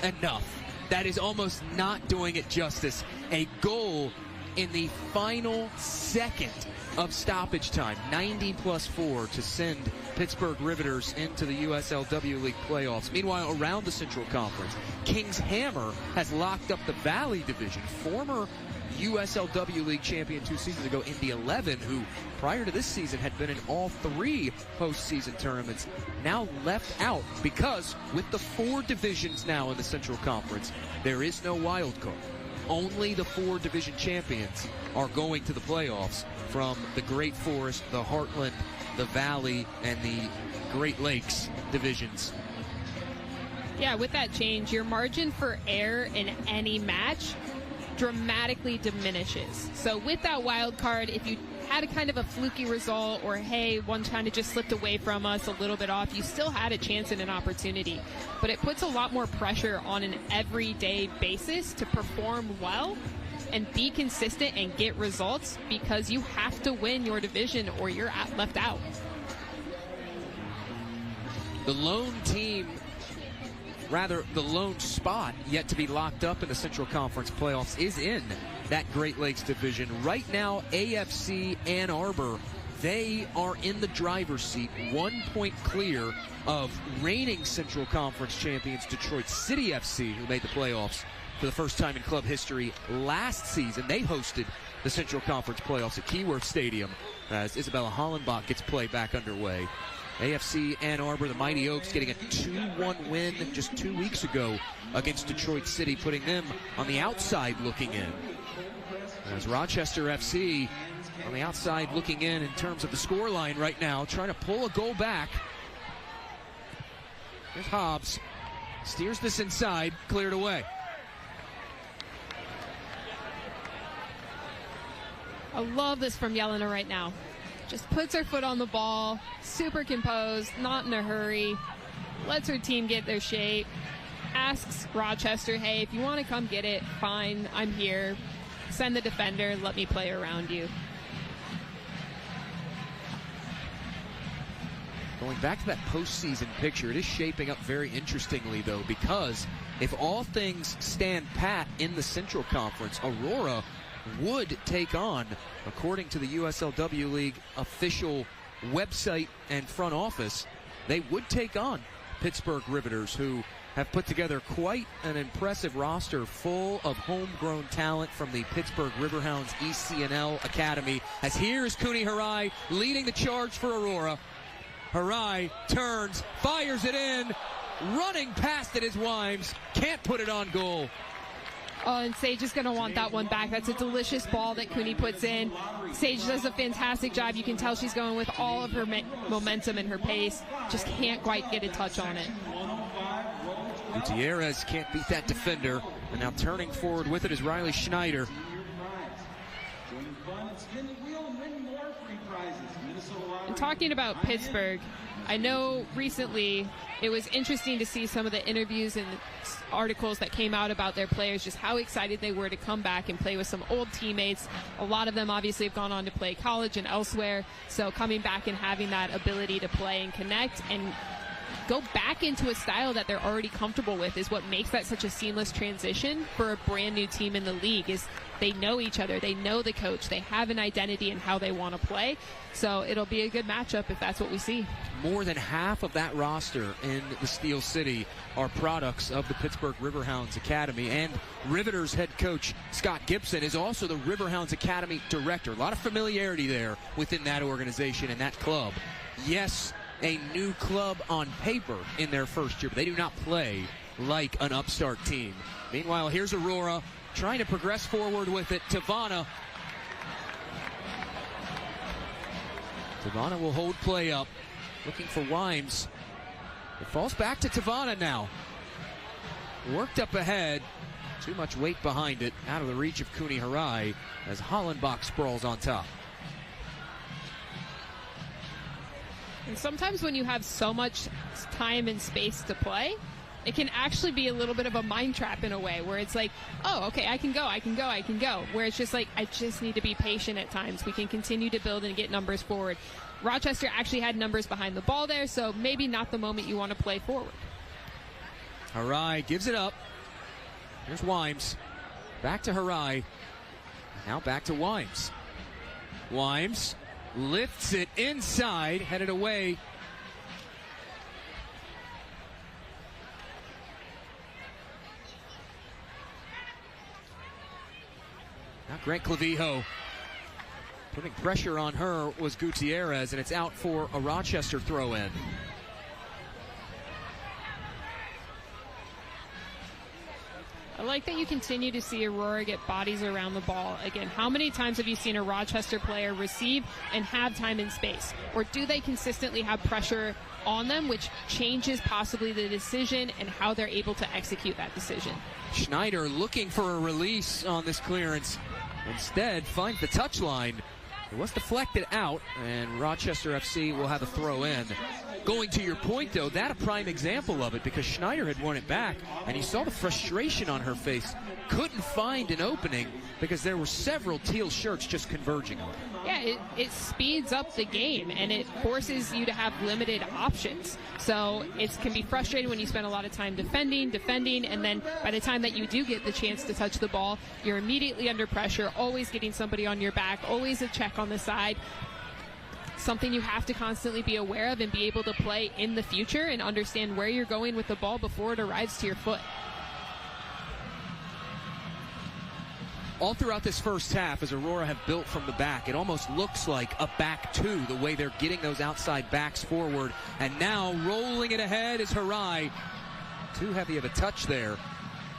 enough. That is almost not doing it justice. A goal in the final second of stoppage time, 90+4, to send Pittsburgh Riveters into the USLW League playoffs. Meanwhile, around the Central Conference, Kings Hammer has locked up the Valley Division. Former USLW League champion 2 seasons ago, Indy 11, who prior to this season had been in all 3 postseason tournaments, now left out because with the 4 divisions now in the Central Conference, there is no wild card. Only the 4 division champions are going to the playoffs from the Great Forest, the Heartland, the Valley, and the Great Lakes divisions. Yeah, with that change, your margin for error in any match dramatically diminishes. So with that wild card, if you had a kind of a fluky result, or hey, one kind of just slipped away from us a little bit off, you still had a chance and an opportunity. But it puts a lot more pressure on an everyday basis to perform well and be consistent and get results, because you have to win your division or you're left out. The lone team, rather the lone spot yet to be locked up in the Central Conference playoffs is in that Great Lakes division. Right now, AFC Ann Arbor, they are in the driver's seat, 1 point clear of reigning Central Conference champions Detroit City FC, who made the playoffs for the first time in club history last season. They hosted the Central Conference playoffs at Keyworth Stadium as Isabella Hollenbach gets play back underway. AFC Ann Arbor, the Mighty Oaks, getting a 2-1 win just 2 weeks ago against Detroit City, putting them on the outside looking in. As Rochester FC on the outside looking in terms of the scoreline right now, trying to pull a goal back. Here's Hobbs, steers this inside, cleared away. I love this from Yelena right now. Just puts her foot on the ball, super composed, not in a hurry, lets her team get their shape, asks Rochester, hey, if you want to come get it, fine, I'm here. Send the defender, let me play around you. Going back to that postseason picture, it is shaping up very interestingly, though, because if all things stand pat in the Central Conference, Aurora would take on, according to the USLW League official website and front office, they would take on Pittsburgh Riveters, who have put together quite an impressive roster full of homegrown talent from the Pittsburgh Riverhounds ECNL Academy. As here is Cooney Harai leading the charge for Aurora. Harai turns, fires it in, running past it is Wimes, can't put it on goal. Oh, and Sage is going to want that one back. That's a delicious ball that Cooney puts in. Sage does a fantastic job. You can tell she's going with all of her momentum and her pace. Just can't quite get a touch on it. Gutierrez can't beat that defender. And now turning forward with it is Riley Schneider. And talking about Pittsburgh, I know recently it was interesting to see some of the interviews and articles that came out about their players, just how excited they were to come back and play with some old teammates. A lot of them obviously have gone on to play college and elsewhere, so coming back and having that ability to play and connect and go back into a style that they're already comfortable with is what makes that such a seamless transition for a brand new team in the league. Is they know each other, they know the coach, they have an identity in how they want to play. So it'll be a good matchup if that's what we see. More than half of that roster in the Steel City are products of the Pittsburgh Riverhounds Academy, and Riveters head coach Scott Gibson is also the Riverhounds Academy director. A lot of familiarity there within that organization and that club. Yes, a new club on paper in their first year, but they do not play like an upstart team. Meanwhile, here's Aurora trying to progress forward with it. Tavana will hold play up, looking for Wimes. It falls back to Tavana now. Worked up ahead, too much weight behind it, out of the reach of Cooney Harai as Hollenbach sprawls on top. And sometimes when you have so much time and space to play, it can actually be a little bit of a mind trap in a way where it's like, oh, okay, I can go. Where it's just like, I just need to be patient at times. We can continue to build and get numbers forward. Rochester actually had numbers behind the ball there, so maybe not the moment you want to play forward. Harai gives it up. Here's Wimes. Back to Harai. Now back to Wimes. Wimes lifts it inside, headed away. Now Grant Clavijo. Putting pressure on her was Gutierrez, and it's out for a Rochester throw-in. I like that you continue to see Aurora get bodies around the ball. Again, how many times have you seen a Rochester player receive and have time and space? Or do they consistently have pressure on them, which changes possibly the decision and how they're able to execute that decision? Schneider looking for a release on this clearance. Instead, finds the touch line. It was deflected out, and Rochester FC will have a throw in. Going to your point, though, that a prime example of it, because Schneider had won it back, and you saw the frustration on her face. Couldn't find an opening because there were several teal shirts just converging on her. Yeah, it speeds up the game, and it forces you to have limited options. So it can be frustrating when you spend a lot of time defending, and then by the time that you do get the chance to touch the ball, you're immediately under pressure, always getting somebody on your back, always a check on the side. Something you have to constantly be aware of and be able to play in the future and understand where you're going with the ball before it arrives to your foot. All throughout this first half, as Aurora have built from the back, it almost looks like a back two, the way they're getting those outside backs forward. And now rolling it ahead is Harai. Too heavy of a touch there.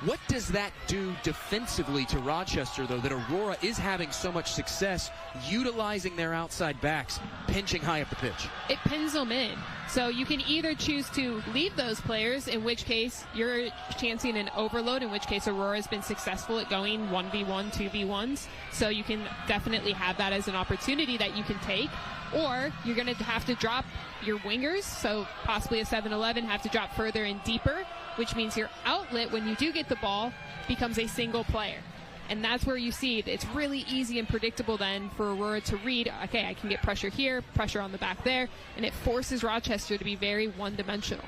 What does that do defensively to Rochester, though, that Aurora is having so much success utilizing their outside backs, pinching high up the pitch? It pins them in. So you can either choose to leave those players, in which case you're chancing an overload, in which case Aurora's been successful at going 1v1, 2v1s. So you can definitely have that as an opportunity that you can take. Or you're going to have to drop your wingers, so possibly a 7-11, have to drop further and deeper, which means your outlet, when you do get the ball, becomes a single player. And that's where you see it's really easy and predictable then for Aurora to read, okay, I can get pressure here, pressure on the back there, and it forces Rochester to be very one-dimensional.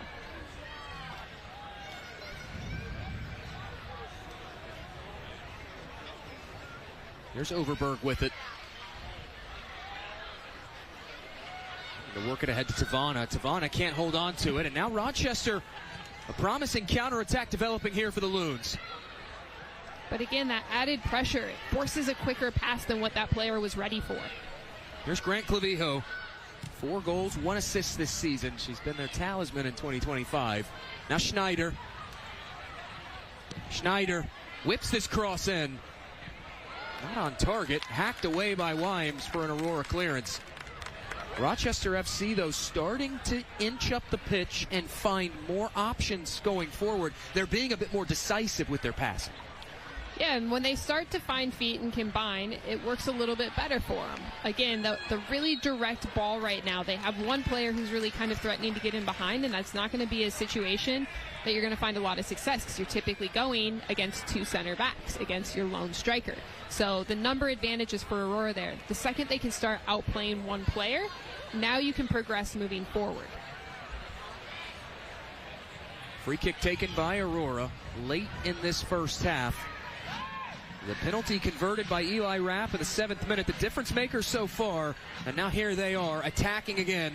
Here's Overberg with it. To work it ahead to Tavana. Tavana can't hold on to it, and now Rochester, a promising counterattack developing here for the Loons. But again, that added pressure forces a quicker pass than what that player was ready for. Here's Grant Clavijo. 4 goals, 1 assist this season. She's been their talisman in 2025. Now Schneider. Schneider whips this cross in. Not on target. Hacked away by Wimes for an Aurora clearance. Rochester FC, though, starting to inch up the pitch and find more options going forward. They're being a bit more decisive with their passing. Yeah, and when they start to find feet and combine, it works a little bit better for them. Again, the really direct ball right now, they have one player who's really kind of threatening to get in behind, and that's not going to be a situation that you're going to find a lot of success because you're typically going against 2 center backs, against your lone striker. So the number advantage is for Aurora there. The second they can start outplaying one player, now you can progress moving forward. Free kick taken by Aurora late in this first half. The penalty converted by Eli Rapp in the 7th minute, the difference maker so far. And now here they are attacking again.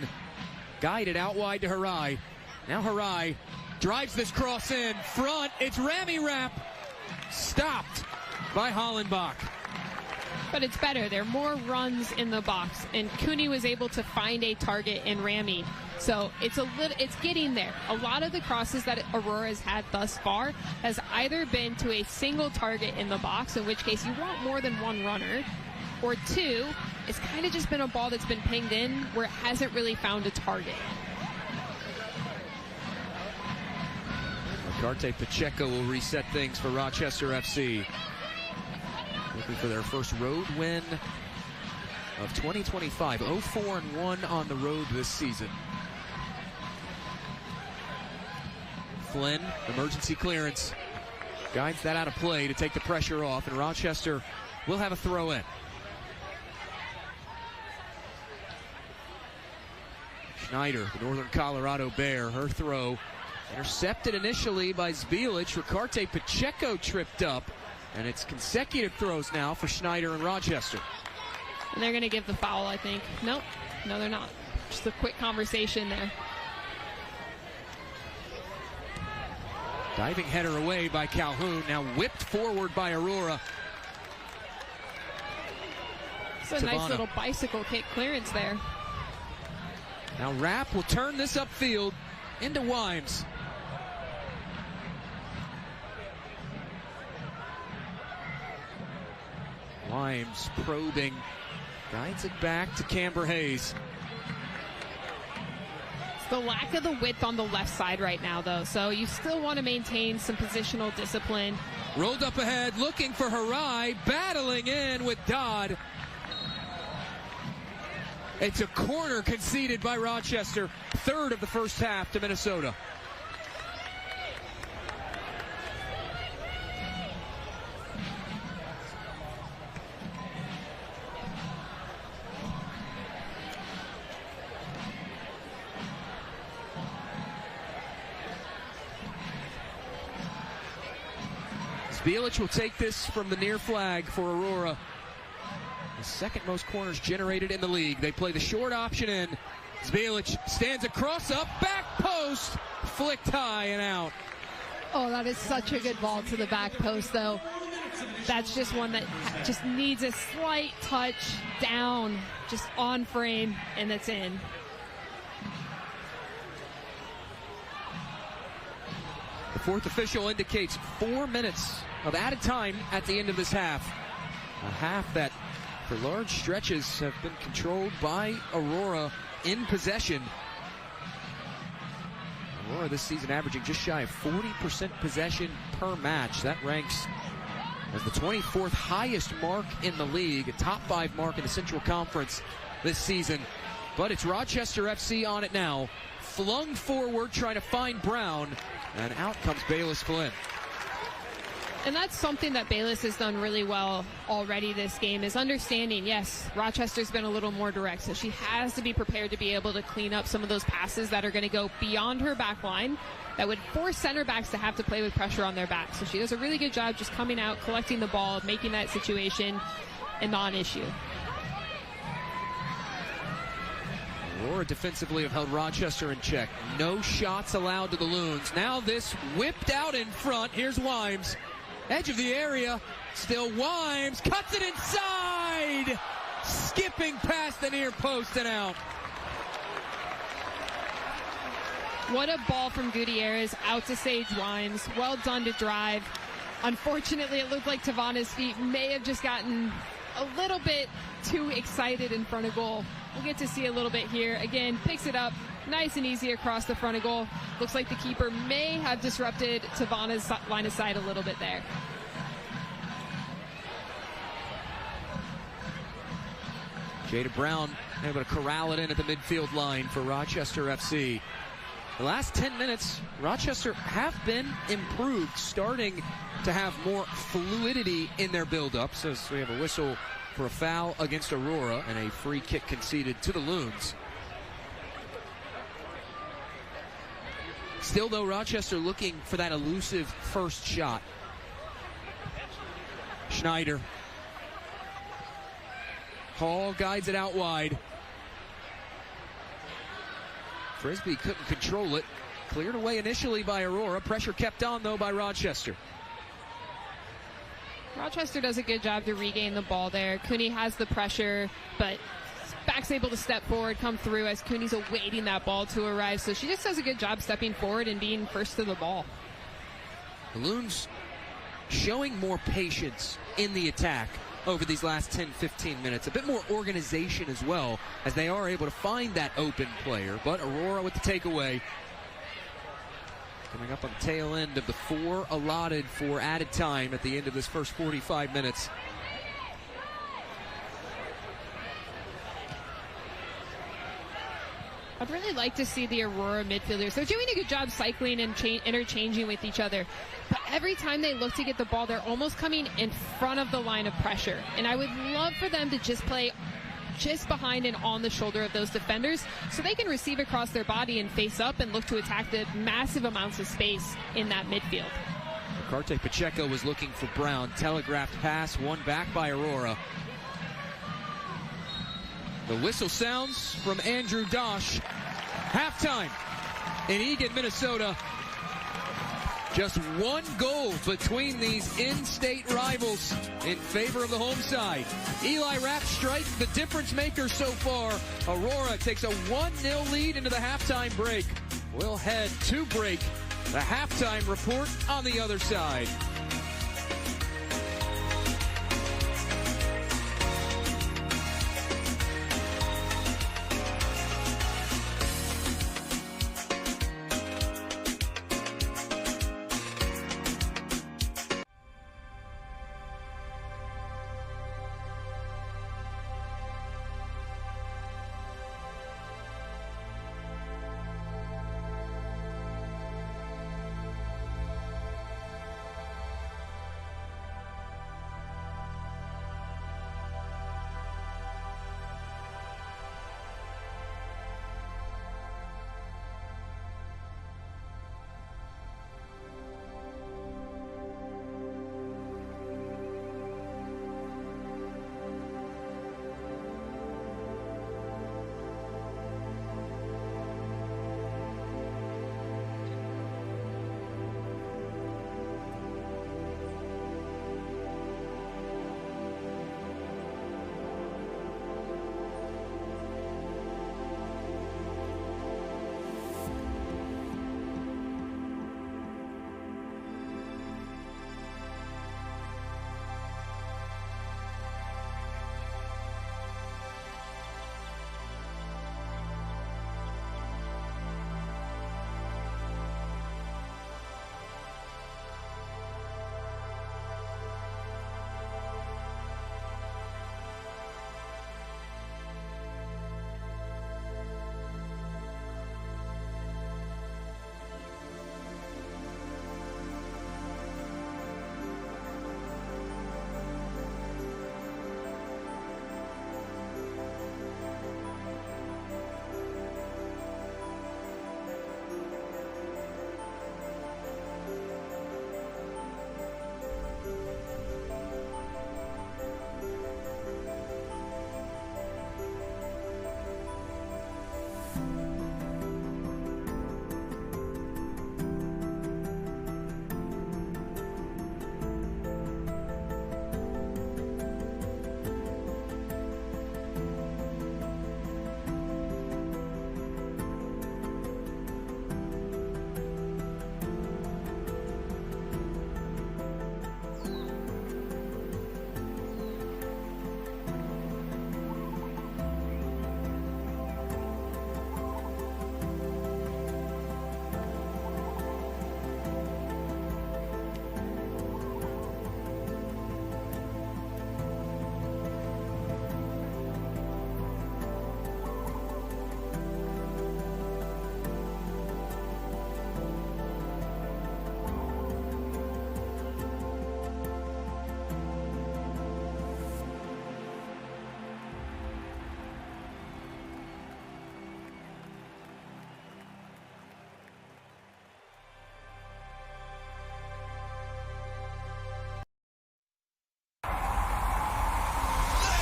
Guided out wide to Harai. Now Harai drives this cross in front. It's Rami Rapp. Stopped by Hollenbach. But it's better. There are more runs in the box, and Cooney was able to find a target in Rami. So it's getting there. A lot of the crosses that Aurora has had thus far has either been to a single target in the box, in which case you want more than one runner, or 2, it's kind of just been a ball that's been pinged in where it hasn't really found a target. Carte Pacheco will reset things for Rochester FC. Looking for their first road win of 2025. 0-4-1 on the road this season. Flynn, emergency clearance. Guides that out of play to take the pressure off, and Rochester will have a throw in. Schneider, the Northern Colorado Bear, her throw intercepted initially by Zbilic. Ricarte Pacheco tripped up, and it's consecutive throws now for Schneider and Rochester. And they're going to give the foul, I think. Nope. No, they're not. Just a quick conversation there. Diving header away by Calhoun, now whipped forward by Aurora. It's a nice little bicycle kick clearance there. Now Rapp will turn this upfield into Wimes. Wimes probing, guides it back to Camber Hayes. It's the lack of the width on the left side right now, though, so you still want to maintain some positional discipline. Rolled up ahead, looking for Harai, battling in with Dodd. It's a corner conceded by Rochester, third of the first half to Minnesota. Zbilic will take this from the near flag for Aurora. The second most corners generated in the league. They play the short option in. Zbilic stands across up, back post, flicked high and out. Oh, that is such a good ball to the back post, though. That's just one that just needs a slight touch down, just on frame, and that's in. The fourth official indicates 4 minutes of added time at the end of this half. A half that, for large stretches, have been controlled by Aurora in possession. Aurora this season averaging just shy of 40% possession per match. That ranks as the 24th highest mark in the league, a top 5 mark in the Central Conference this season. But it's Rochester FC on it now. Flung forward, trying to find Brown, and out comes Bayless Flynn. And that's something that Bayless has done really well already this game, is understanding, yes, Rochester's been a little more direct, so she has to be prepared to be able to clean up some of those passes that are going to go beyond her back line that would force center backs to have to play with pressure on their back. So she does a really good job just coming out, collecting the ball, making that situation a non-issue. Aurora defensively have held Rochester in check. No shots allowed to the Loons. Now this whipped out in front. Here's Wimes. Edge of the area. Still Wimes. Cuts it inside. Skipping past the near post and out. What a ball from Gutierrez out to Sage Wimes. Well done to drive. Unfortunately, it looked like Tavana's feet may have just gotten a little bit too excited in front of goal. We'll get to see a little bit here. Again, picks it up nice and easy across the front of goal. Looks like the keeper may have disrupted Tavana's line of sight a little bit there. Jada Brown able to corral it in at the midfield line for Rochester FC. The last 10 minutes, Rochester have been improved, starting to have more fluidity in their build-ups, as we have a whistle for a foul against Aurora and a free kick conceded to the Loons. Still, though, Rochester looking for that elusive first shot. Schneider. Hall guides it out wide. Frisbee couldn't control it. Cleared away initially by Aurora. Pressure kept on, though, by Rochester. Rochester does a good job to regain the ball there. Cooney has the pressure, but back's able to step forward, come through as Cooney's awaiting that ball to arrive. So she just does a good job stepping forward and being first to the ball. The Loons showing more patience in the attack over these last 10-15 minutes. A bit more organization as well, as they are able to find that open player. But Aurora with the takeaway. Coming up on the tail end of the 4 allotted for added time at the end of this first 45 minutes. I'd really like to see the Aurora midfielders. They're doing a good job cycling and interchanging with each other. But every time they look to get the ball, they're almost coming in front of the line of pressure. And I would love for them to just play just behind and on the shoulder of those defenders so they can receive across their body and face up and look to attack the massive amounts of space in that midfield. Carte Pacheco was looking for Brown. Telegraphed pass, won back by Aurora. The whistle sounds from Andrew Dosh. Halftime in Eagan, Minnesota. Just one goal between these in-state rivals in favor of the home side. Eli Rapp strike, the difference maker so far. Aurora takes a 1-0 lead into the halftime break. We'll head to break. The halftime report on the other side.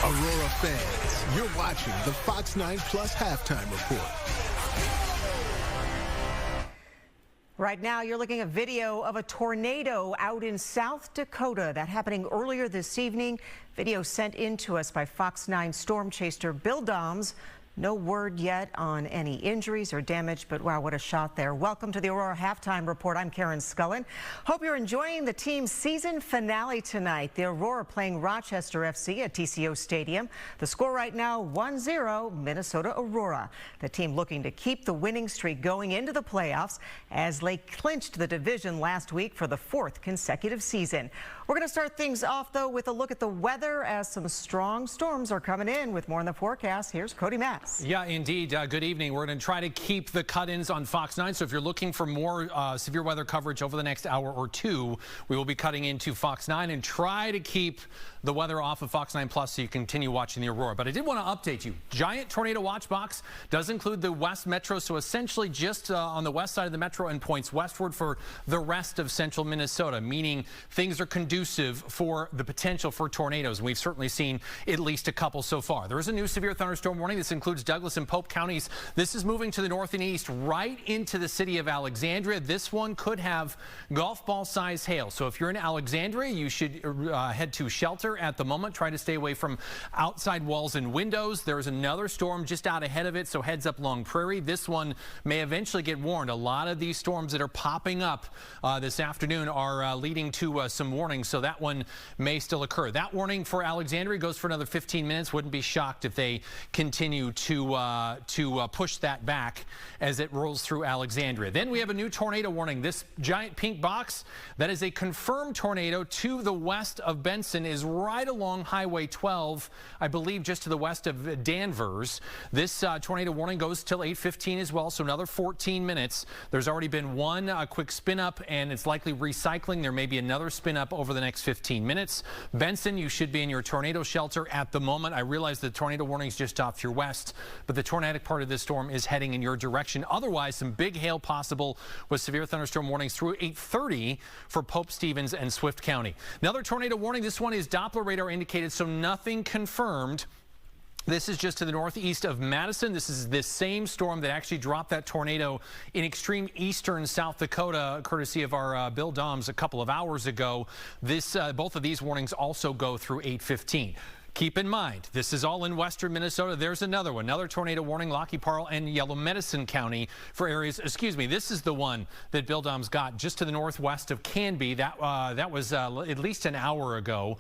Aurora fans, you're watching the Fox 9 Plus Halftime Report. Right now, you're looking at video of a tornado out in South Dakota. That happening earlier this evening. Video sent in to us by Fox 9 storm chaser Bill Doms. No word yet on any injuries or damage, but wow, what a shot there. Welcome to the Aurora Halftime Report. I'm Karen Scullen. Hope you're enjoying the team's season finale tonight. The Aurora playing Rochester FC at TCO Stadium. The score right now, 1-0, Minnesota Aurora. The team looking to keep the winning streak going into the playoffs as they clinched the division last week for the 4th consecutive season. We're going to start things off, though, with a look at the weather as some strong storms are coming in. With more in the forecast, here's Cody Mack. Fox. Yeah, indeed. Good evening. We're going to try to keep the cut-ins on Fox 9. So if you're looking for more severe weather coverage over the next hour or two, we will be cutting into Fox 9 and try to keep the weather off of Fox 9 Plus so you continue watching the Aurora. But I did want to update you. Giant tornado watch box does include the West Metro, so essentially just on the west side of the metro and points westward for the rest of central Minnesota, meaning things are conducive for the potential for tornadoes. And we've certainly seen at least a couple so far. There is a new severe thunderstorm warning. This includes Douglas and Pope counties. This is moving to the north and east right into the city of Alexandria. This one could have golf ball size hail. So if you're in Alexandria, you should head to shelter at the moment. Try to stay away from outside walls and windows. There's another storm just out ahead of it, so heads up Long Prairie. This one may eventually get warned. A lot of these storms that are popping up this afternoon are leading to some warnings, so that one may still occur. That warning for Alexandria goes for another 15 minutes. Wouldn't be shocked if they continue to push that back as it rolls through Alexandria. Then we have a new tornado warning. This giant pink box that is a confirmed tornado to the west of Benson is right along Highway 12, I believe just to the west of Danvers. This tornado warning goes till 8:15 as well, so another 14 minutes. There's already been one quick spin up, and it's likely recycling. There may be another spin up over the next 15 minutes. Benson, you should be in your tornado shelter at the moment. I realize the tornado warning is just off your west, but the tornadic part of this storm is heading in your direction. Otherwise, some big hail possible with severe thunderstorm warnings through 8:30 for Pope, Stevens, and Swift County. Another tornado warning. This one is Doppler radar indicated, so nothing confirmed. This is just to the northeast of Madison. This is this same storm that actually dropped that tornado in extreme eastern South Dakota, courtesy of our Bill Doms a couple of hours ago. Both of these warnings also go through 8:15. Keep in mind, this is all in western Minnesota. There's another one, another tornado warning, Lockheed Parle and Yellow Medicine County for areas, this is the one that Bill Dom's got just to the northwest of Canby. That was at least an hour ago,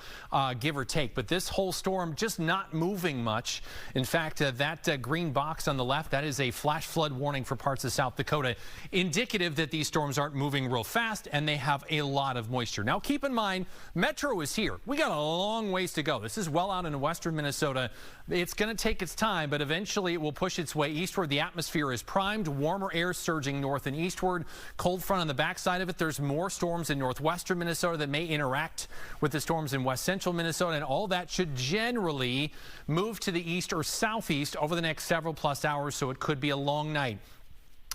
give or take. But this whole storm just not moving much. In fact, that green box on the left, that is a flash flood warning for parts of South Dakota, indicative that these storms aren't moving real fast and they have a lot of moisture. Now, keep in mind, Metro is here. We got a long ways to go. This is well out in western Minnesota. It's going to take its time, but eventually it will push its way eastward. The atmosphere is primed, warmer air surging north and eastward, cold front on the backside of it. There's more storms in northwestern Minnesota that may interact with the storms in west central Minnesota, and all that should generally move to the east or southeast over the next several plus hours, so it could be a long night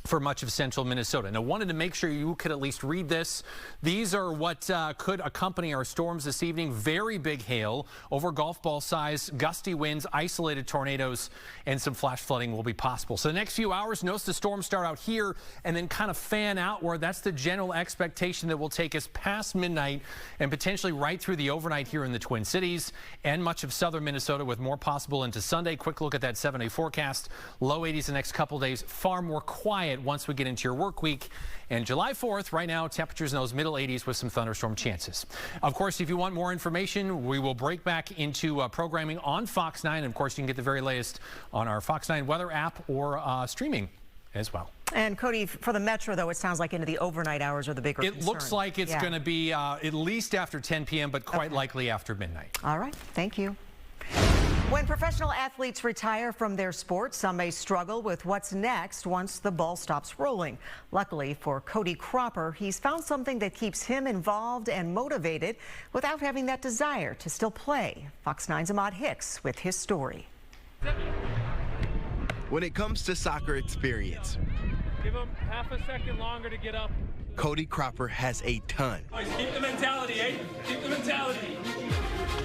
for much of central Minnesota. And I wanted to make sure you could at least read this. These are what could accompany our storms this evening. Very big hail, over golf ball size, gusty winds, isolated tornadoes, and some flash flooding will be possible. So the next few hours, notice the storms start out here and then kind of fan outward. That's the general expectation that will take us past midnight and potentially right through the overnight here in the Twin Cities and much of southern Minnesota, with more possible into Sunday. Quick look at that 7-day forecast. Low 80s the next couple days, far more quiet once we get into your work week. And July 4th, right now, temperatures in those middle 80s with some thunderstorm chances. Of course, if you want more information, we will break back into programming on Fox 9. And of course, you can get the very latest on our Fox 9 weather app or streaming as well. And Cody, for the Metro, though, it sounds like into the overnight hours are the bigger concern. It looks like it's going to be at least after 10 p.m., but quite likely after midnight. All right. Thank you. When professional athletes retire from their sport, some may struggle with what's next once the ball stops rolling. Luckily for Cody Cropper, he's found something that keeps him involved and motivated without having that desire to still play. Fox 9's Ahmad Hicks with his story. When it comes to soccer experience, give him half a second longer to get up. Cody Cropper has a ton. Keep the mentality, eh? Keep the mentality.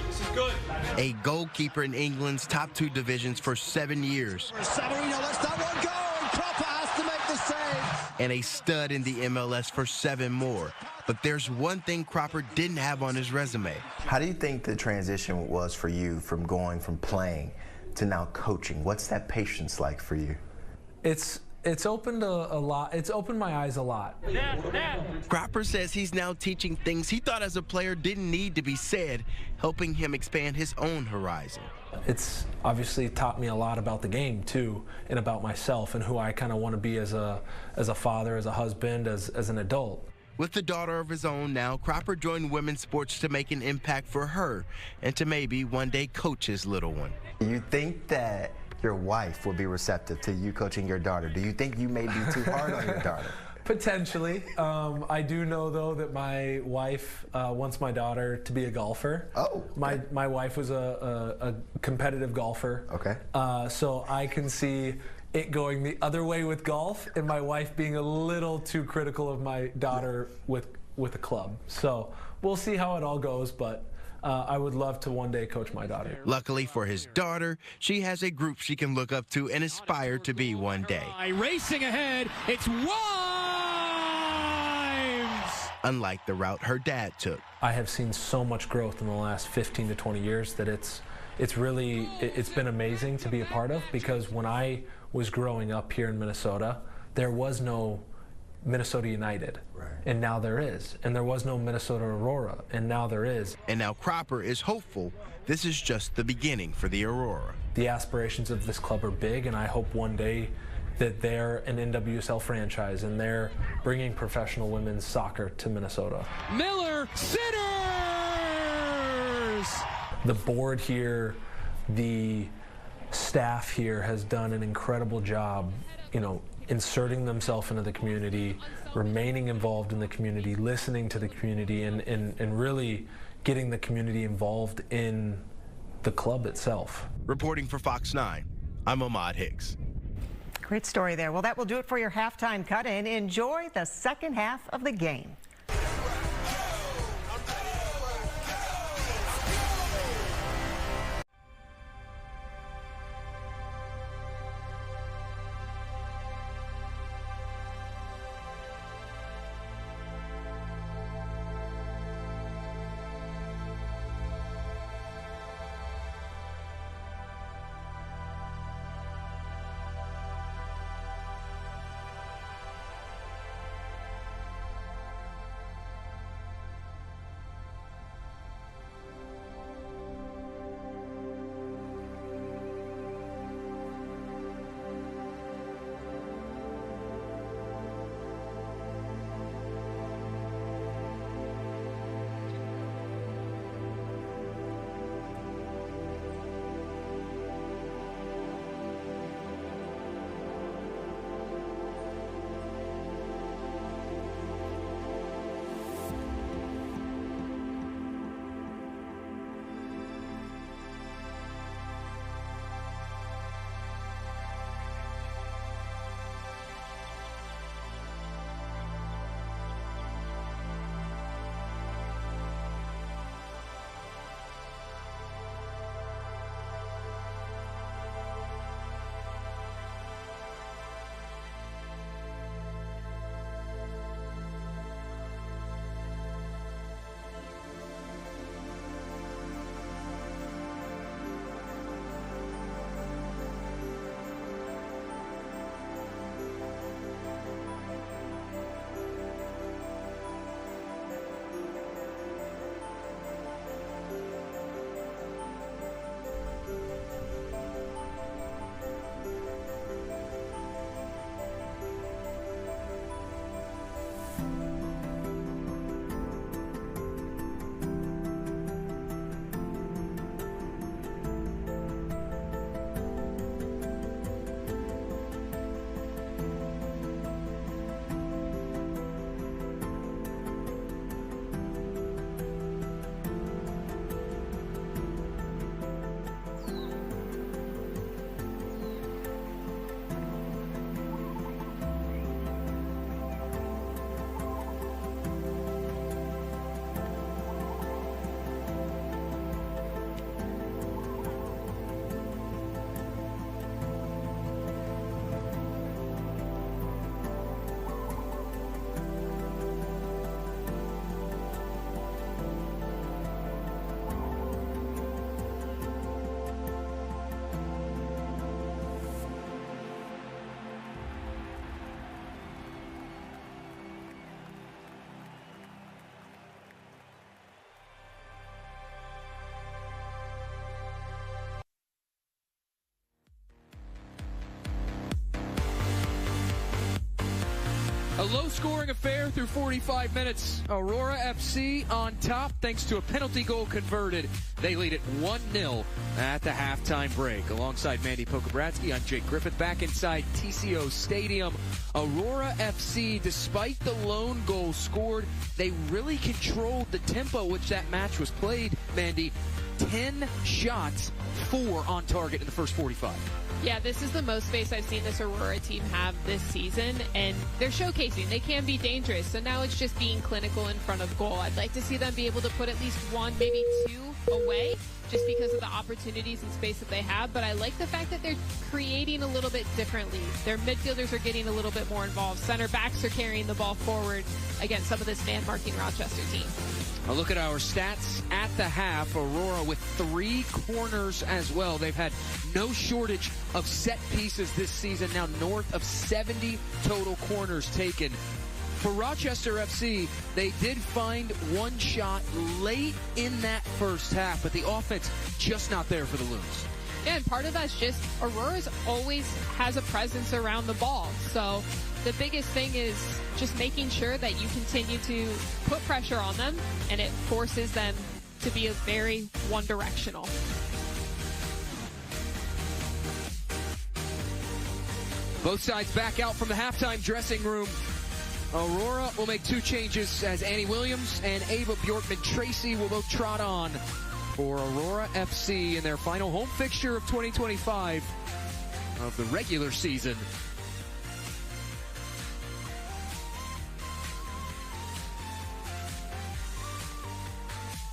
This is good. A goalkeeper in England's top 2 divisions for 7 years. Savarino lets that one go, and Cropper has to make the save. And a stud in the MLS for 7 more. But there's one thing Cropper didn't have on his resume. How do you think the transition was for you from going from playing to now coaching? What's that patience like for you? It's opened a lot. It's opened my eyes a lot. Cropper says he's now teaching things he thought as a player didn't need to be said, helping him expand his own horizon. It's obviously taught me a lot about the game too, and about myself and who I kind of want to be as a father, as a husband, as an adult. With a daughter of his own now, Cropper joined women's sports to make an impact for her and to maybe one day coach his little one. You think that your wife would be receptive to you coaching your daughter? Do you think you may be too hard on your daughter? Potentially. I do know, though, that my wife wants my daughter to be a golfer. Oh. Okay. My wife was a competitive golfer. Okay. So I can see it going the other way with golf, and my wife being a little too critical of my daughter with a club. So we'll see how it all goes, but I would love to one day coach my daughter. Luckily for his daughter, she has a group she can look up to and aspire to be one day. Racing ahead, it's Wimes! Unlike the route her dad took. I have seen so much growth in the last 15 to 20 years that it's been amazing to be a part of, because when I was growing up here in Minnesota, there was no Minnesota United, right, and now there is. And there was no Minnesota Aurora, and now there is. And now Cropper is hopeful this is just the beginning for the Aurora. The aspirations of this club are big, and I hope one day that they're an NWSL franchise and they're bringing professional women's soccer to Minnesota. Miller, sitters! The board here, the staff here has done an incredible job, inserting themselves into the community, remaining involved in the community, listening to the community, and really getting the community involved in the club itself. Reporting for Fox 9, I'm Ahmad Hicks. Great story there. Well, that will do it for your halftime cut-in. Enjoy the second half of the game. low-scoring affair through 45 minutes. Aurora FC on top thanks to a penalty goal converted. They lead it 1-0 at the halftime break. Alongside Mandy Pokobratsky, I'm Jake Griffith back inside TCO Stadium. Aurora FC, despite the lone goal scored, they really controlled the tempo which that match was played, Mandy. 10 shots, 4 on target in the first 45. Yeah, this is the most space I've seen this Aurora team have this season, and they're showcasing they can be dangerous. So now it's just being clinical in front of goal. I'd like to see them be able to put at least 1, maybe 2 away, just because of the opportunities and space that they have. But I like the fact that they're creating a little bit differently. Their midfielders are getting a little bit more involved. Center backs are carrying the ball forward against some of this man-marking Rochester team. A look at our stats at the half. Aurora with 3 corners as well. They've had no shortage of set pieces this season. Now north of 70 total corners taken. For Rochester FC, they did find 1 shot late in that first half, but the offense just not there for the Loons. Yeah, and part of that's just Aurora's always has a presence around the ball. So the biggest thing is just making sure that you continue to put pressure on them, and it forces them to be very one-directional. Both sides back out from the halftime dressing room. Aurora will make 2 changes as Annie Williams and Ava Bjorkman-Tracy will both trot on for Aurora FC in their final home fixture of 2025 of the regular season.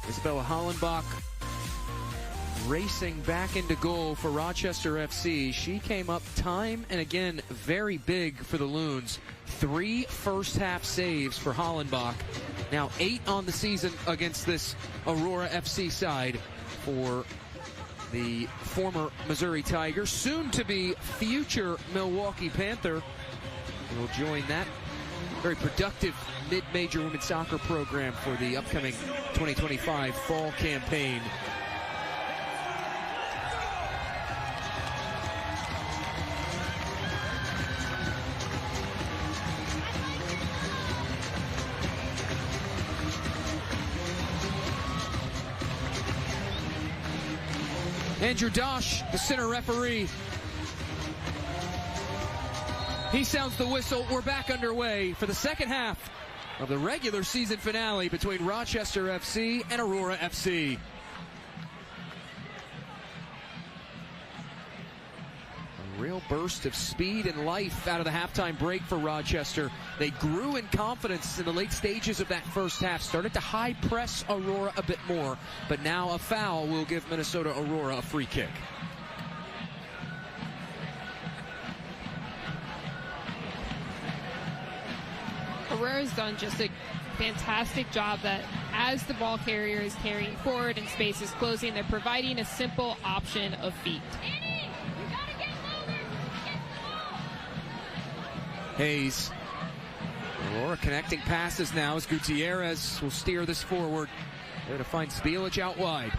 Isabella Hollenbach racing back into goal for Rochester FC. She came up time and again very big for the Loons. 3 first-half saves for Hollenbach. Now 8 on the season against this Aurora FC side for the former Missouri Tiger, soon to be future Milwaukee Panther. Will join that very productive mid-major women's soccer program for the upcoming 2025 fall campaign. Andrew Dosh, the center referee. He sounds the whistle. We're back underway for the second half of the regular season finale between Rochester FC and Aurora FC. A real burst of speed and life out of the halftime break for Rochester. They grew in confidence in the late stages of that first half, started to high press Aurora a bit more, but now a foul will give Minnesota Aurora a free kick. Aurora's done just a fantastic job that as the ball carrier is carrying forward and space is closing, they're providing a simple option of feet. Hayes. Aurora connecting passes now as Gutierrez will steer this forward. There to find Zbilic out wide.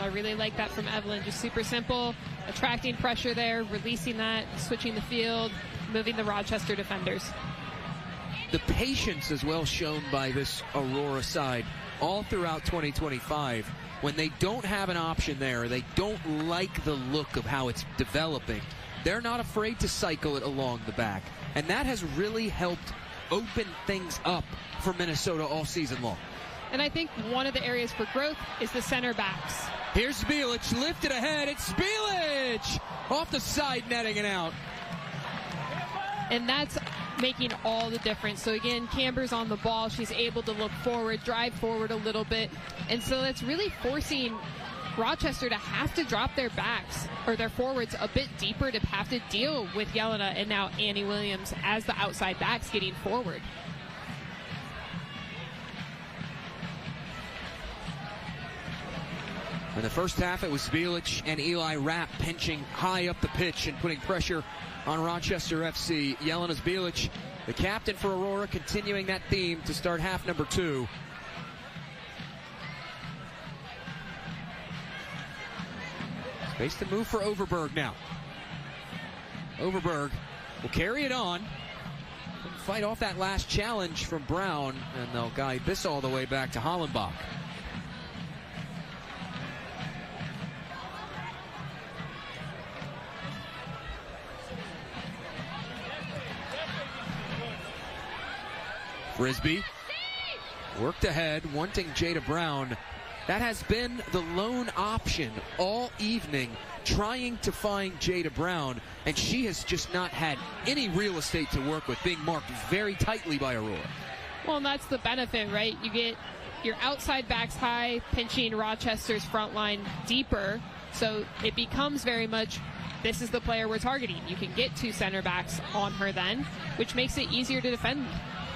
I really like that from Evelyn. Just super simple, attracting pressure there, releasing that, switching the field, moving the Rochester defenders. The patience as well shown by this Aurora side all throughout 2025. When they don't have an option there, they don't like the look of how it's developing, they're not afraid to cycle it along the back. And that has really helped open things up for Minnesota all season long. And I think one of the areas for growth is the center backs. Here's Zbilic, lifted ahead, it's Zbilic! Off the side netting and out. And that's making all the difference. So again, Camber's on the ball. She's able to look forward, drive forward a little bit. And so that's really forcing Rochester to have to drop their backs or their forwards a bit deeper to have to deal with Yelena and now Annie Williams as the outside backs getting forward. In the first half, it was Zbilic and Eli Rapp pinching high up the pitch and putting pressure on Rochester FC. Yelena Zbilic, the captain for Aurora, continuing that theme to start half number 2. Space to move for Overberg now. Overberg will carry it on. Fight off that last challenge from Brown, and they'll guide this all the way back to Hollenbach. Frisbee worked ahead, wanting Jada Brown. That has been the lone option all evening, trying to find Jada Brown, and she has just not had any real estate to work with, being marked very tightly by Aurora. Well, and that's the benefit, right? You get your outside backs high, pinching Rochester's front line deeper, so it becomes very much, this is the player we're targeting. You can get 2 center backs on her then, which makes it easier to defend.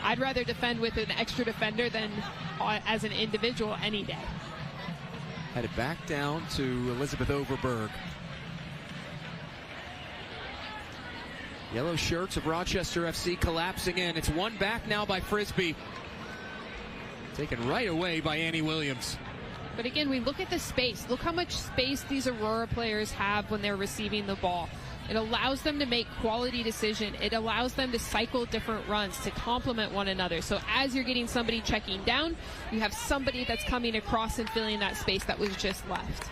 I'd rather defend with an extra defender than as an individual any day. Headed back down to Elizabeth Overberg. Yellow shirts of Rochester FC collapsing in. It's one back now by Frisbee. Taken right away by Annie Williams. But again, we look at the space. Look how much space these Aurora players have when they're receiving the ball. It allows them to make quality decision. It allows them to cycle different runs to complement one another. So as you're getting somebody checking down, you have somebody that's coming across and filling that space that was just left.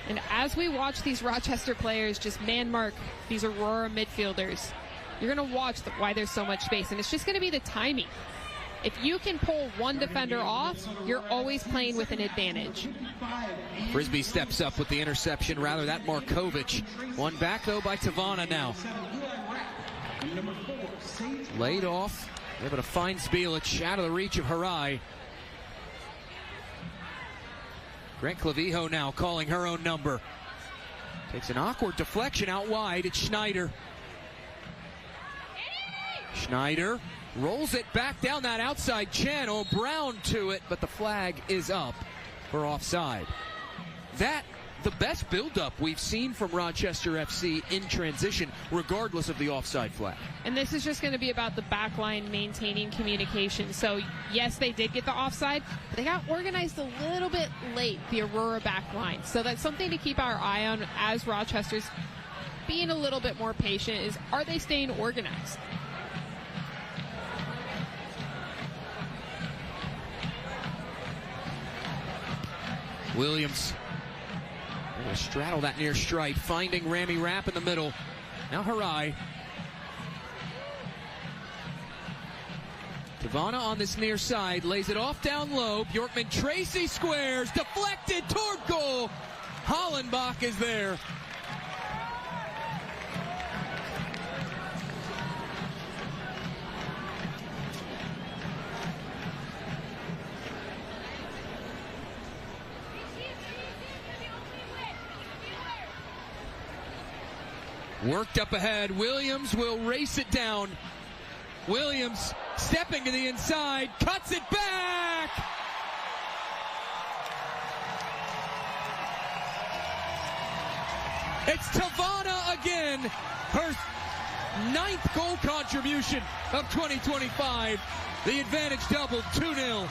And as we watch these Rochester players just man mark these Aurora midfielders, you're going to watch why there's so much space. And it's just going to be the timing. If you can pull one defender off, you're always playing with an advantage. Frisbee steps up with the interception, rather that Markovic. One back, though, by Tavana now. Laid off, able to find Spielic out of the reach of Harai. Grant Clavijo now calling her own number. Takes an awkward deflection out wide. It's Schneider. Schneider rolls it back down that outside channel. Brown to it, but the flag is up for offside. That, the best buildup we've seen from Rochester FC in transition, regardless of the offside flag. And this is just going to be about the back line maintaining communication. So, yes, they did get the offside, but they got organized a little bit late, the Aurora back line. So that's something to keep our eye on as Rochester's being a little bit more patient, is are they staying organized? Williams going to straddle that near stripe, finding Rami Rapp in the middle. Now Harai. Tavana on this near side, lays it off down low. Bjorkman Tracy squares, deflected toward goal. Hollenbach is there. Worked up ahead. Williams will race it down. Williams stepping to the inside, cuts it back. It's Tavana again. Her 9th goal contribution of 2025. The advantage doubled, 2-0.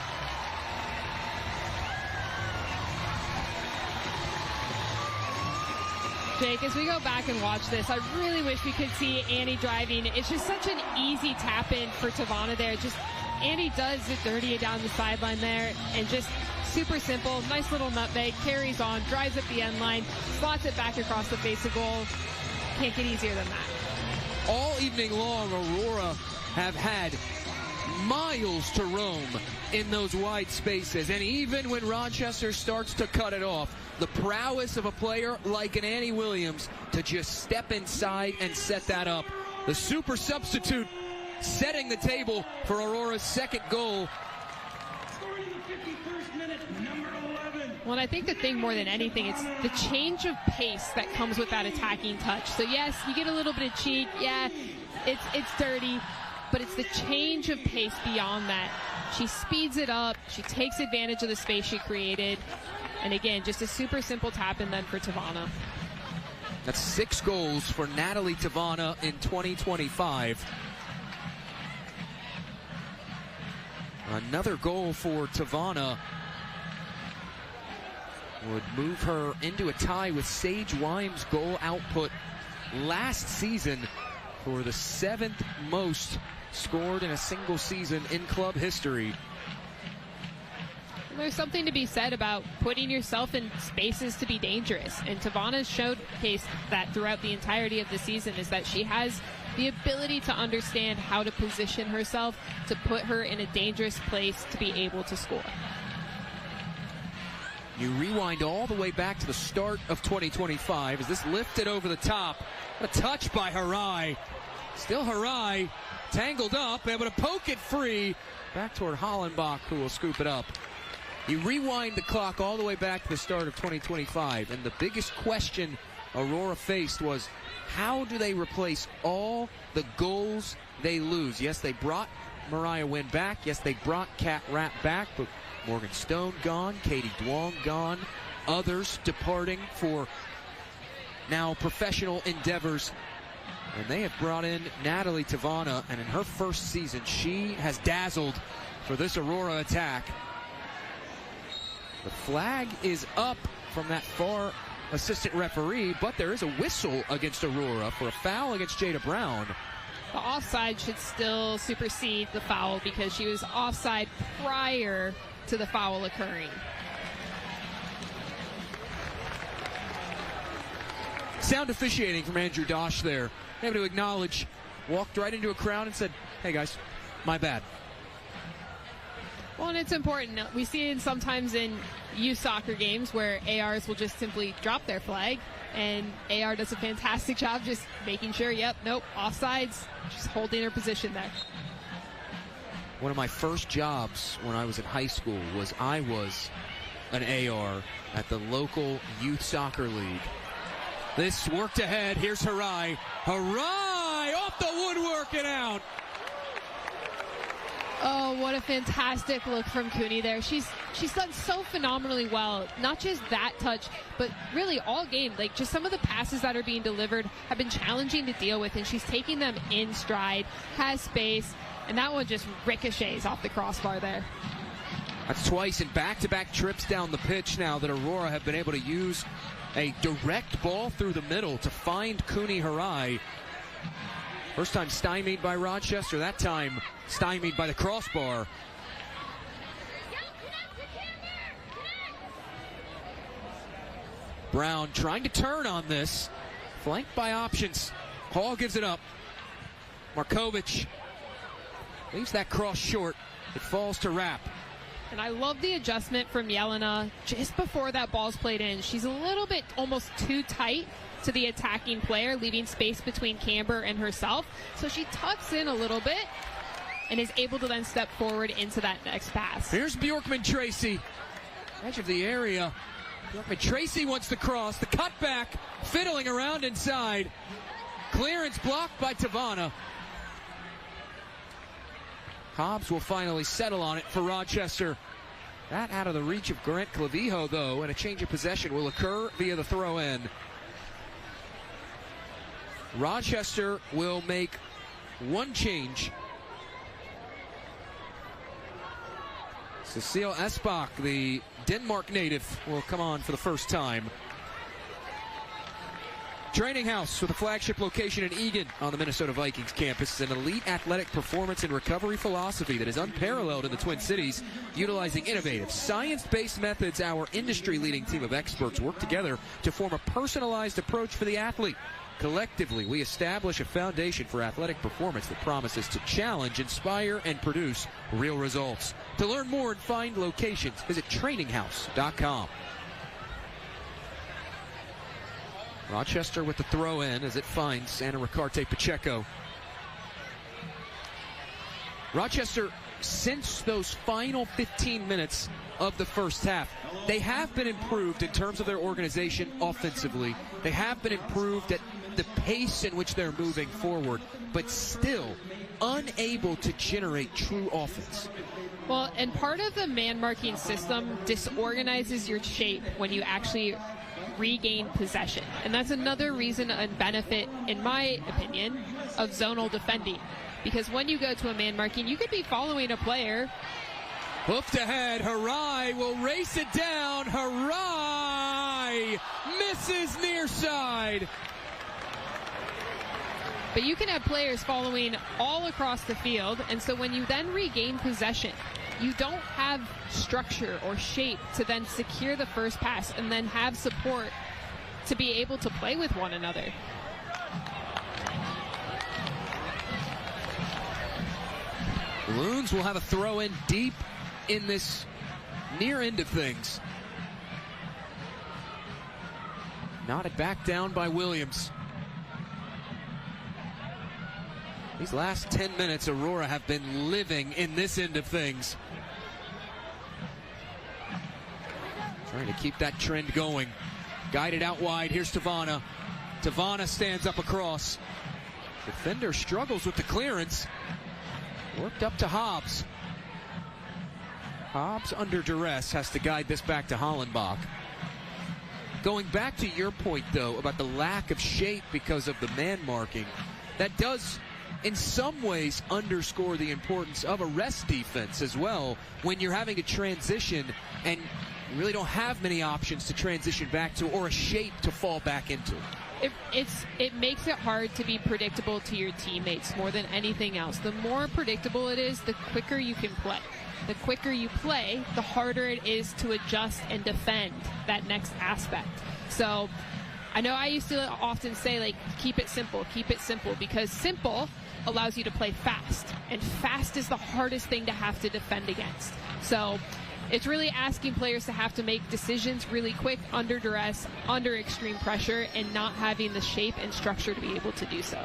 Jake, as we go back and watch this, I really wish we could see Annie driving. It's just such an easy tap-in for Tavana there. Just Annie does it dirty down the sideline there, and just super simple, nice little nutmeg, carries on, drives at the end line, slots it back across the face of goal. Can't get easier than that. All evening long, Aurora have had miles to roam in those wide spaces, and even when Rochester starts to cut it off, the prowess of a player like an Annie Williams to just step inside and set that up. The super substitute setting the table for Aurora's 2nd goal. Well, and I think the thing more than anything, it's the change of pace that comes with that attacking touch. So yes, you get a little bit of cheat. Yeah, it's dirty, but it's the change of pace beyond that. She speeds it up. She takes advantage of the space she created. And again, just a super simple tap-in then for Tavana. That's 6 goals for Natalie Tavana in 2025. Another goal for Tavana would move her into a tie with Sage Wimes' goal output last season for the 7th most scored in a single season in club history. There's something to be said about putting yourself in spaces to be dangerous, and Tavana's showcased that throughout the entirety of the season, is that she has the ability to understand how to position herself to put her in a dangerous place to be able to score. You rewind all the way back to the start of 2025 as this lifted over the top. A touch by Harai. Still Harai, tangled up, able to poke it free. Back toward Hollenbach, who will scoop it up. You rewind the clock all the way back to the start of 2025, and the biggest question Aurora faced was, how do they replace all the goals they lose? Yes, they brought Mariah Wynn back. Yes, they brought Kat Rapp back, but Morgan Stone gone, Katie Duong gone, others departing for now professional endeavors. And they have brought in Natalie Tavana, and in her first season, she has dazzled for this Aurora attack. The flag is up from that far assistant referee, but there is a whistle against Aurora for a foul against Jada Brown. The offside should still supersede the foul because she was offside prior to the foul occurring. Sound officiating from Andrew Dosh there. Able to acknowledge, walked right into a crowd and said, hey guys, my bad. Well, and it's important. We see it sometimes in youth soccer games where ARs will just simply drop their flag, and AR does a fantastic job just making sure, yep, nope, offsides, just holding her position there. One of my first jobs when I was in high school was I was an AR at the local youth soccer league. This worked ahead. Here's Harai. Harai off the woodwork and out. Oh, what a fantastic look from Cooney there. She's done so phenomenally well. Not just that touch, but really all game. Like, just some of the passes that are being delivered have been challenging to deal with, and she's taking them in stride, has space, and that one just ricochets off the crossbar there. That's twice in back-to-back trips down the pitch now that Aurora have been able to use a direct ball through the middle to find Cooney Harai. First time stymied by Rochester, that time stymied by the crossbar. Brown trying to turn on this, flanked by options. Hall gives it up. Markovic leaves that cross short. It falls to Rapp. And I love the adjustment from Jelena just before that ball's played in. She's a little bit almost too tight to the attacking player, leaving space between Camber and herself. So she tucks in a little bit and is able to then step forward into that next pass. Here's Bjorkman-Tracy, edge of the area. Bjorkman-Tracy wants to cross, the cutback, fiddling around inside. Clearance blocked by Tavana. Hobbs will finally settle on it for Rochester. That out of the reach of Grant Clavijo, though, and a change of possession will occur via the throw-in. Rochester will make one change. Cecile Esbach, the Denmark native, will come on for the first time. Training House with a flagship location in Eagan on the Minnesota Vikings campus is an elite athletic performance and recovery philosophy that is unparalleled in the Twin Cities. Utilizing innovative, science-based methods, our industry-leading team of experts work together to form a personalized approach for the athlete. Collectively, we establish a foundation for athletic performance that promises to challenge, inspire, and produce real results. To learn more and find locations, visit traininghouse.com. Rochester with the throw-in as it finds Ana Ricarte Pacheco. Rochester, since those final 15 minutes of the first half, they have been improved in terms of their organization offensively. They have been improved at the pace in which they're moving forward, but still unable to generate true offense. Well, and part of the man-marking system disorganizes your shape when you actually regain possession. And that's another reason and benefit, in my opinion, of zonal defending. Because when you go to a man marking, you could be following a player. Hoofed ahead, Harai will race it down. Harai high, misses near side. But you can have players following all across the field, and so when you then regain possession, you don't have structure or shape to then secure the first pass and then have support to be able to play with one another. Loons will have a throw in deep in this near end of things. Knotted back down by Williams. These last 10 minutes, Aurora have been living in this end of things. Trying to keep that trend going. Guided out wide. Here's Tavana. Tavana stands up across. Defender struggles with the clearance. Worked up to Hobbs. Hobbs under duress has to guide this back to Hollenbach. Going back to your point, though, about the lack of shape because of the man marking, that does in some ways underscore the importance of a rest defense as well when you're having to transition and you really don't have many options to transition back to or a shape to fall back into. It makes it hard to be predictable to your teammates more than anything else. The more predictable it is, the quicker you can play. The quicker you play, the harder it is to adjust and defend that next aspect. So I know I used to often say, like, keep it simple, because simple allows you to play fast, and fast is the hardest thing to have to defend against. So it's really asking players to have to make decisions really quick, under duress, under extreme pressure, and not having the shape and structure to be able to do so.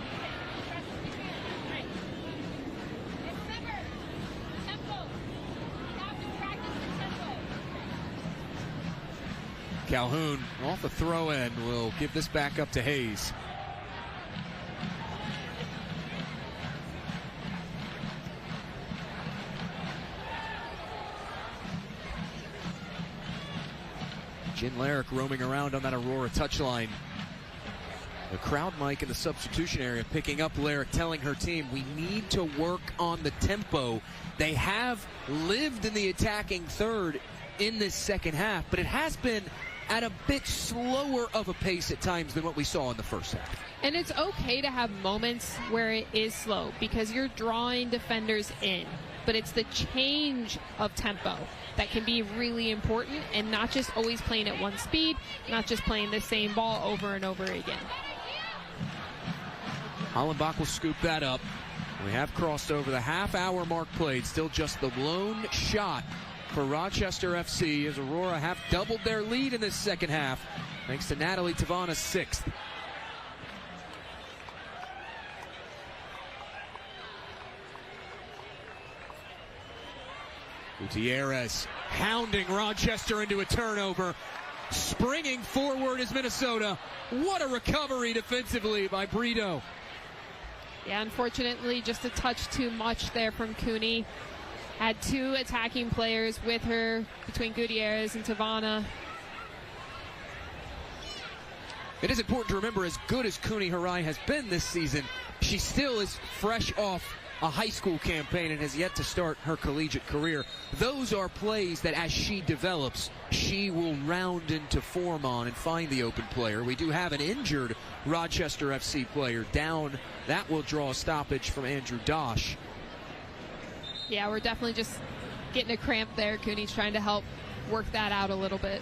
Calhoun off the throw in will give this back up to Hayes. Jin Larrick roaming around on that Aurora touchline. The crowd mic in the substitution area picking up Larrick, telling her team, we need to work on the tempo. They have lived in the attacking third in this second half, but it has been at a bit slower of a pace at times than what we saw in the first half. And it's okay to have moments where it is slow because you're drawing defenders in, but it's the change of tempo that can be really important, and not just always playing at one speed, not just playing the same ball over and over again. Hollenbach will scoop that up. We have crossed over the half-hour mark played. Still just the lone shot for Rochester FC as Aurora have doubled their lead in this second half, thanks to Natalie Tavana's sixth. Gutierrez hounding Rochester into a turnover. Springing forward is Minnesota. What a recovery defensively by Brito. Yeah, unfortunately, just a touch too much there from Cooney. Had two attacking players with her between Gutierrez and Tavana. It is important to remember, as good as Cooney Harai has been this season, she still is fresh off a high school campaign and has yet to start her collegiate career. Those are plays that as she develops, she will round into form on and find the open player. We do have an injured Rochester FC player down. That will draw a stoppage from Andrew Dosh. Yeah, we're definitely just getting a cramp there. Cooney's trying to help work that out a little bit.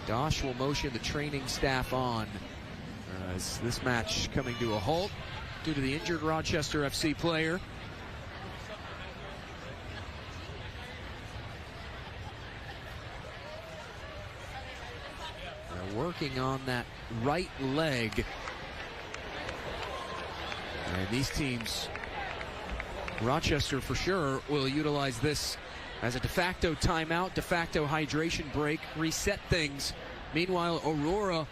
Dosh will motion the training staff on as this match coming to a halt due to the injured Rochester FC player. They're working on that right leg. And these teams, Rochester for sure, will utilize this as a de facto timeout, de facto hydration break, reset things. Meanwhile, Aurora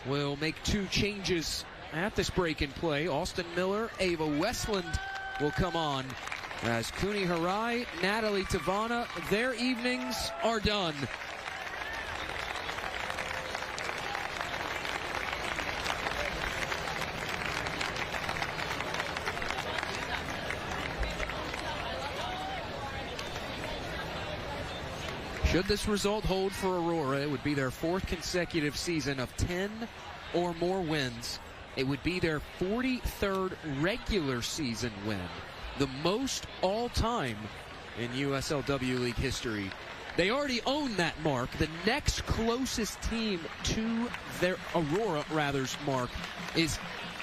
will make two changes at this break in play. Austin Miller, Ava Westland will come on as Cooney Harai, Natalie Tavana, their evenings are done. Should this result hold for Aurora, it would be their 4th consecutive season of 10 or more wins. It would be their 43rd regular season win, the most all-time in USLW League history. They already own that mark. The next closest team to their Aurora, mark is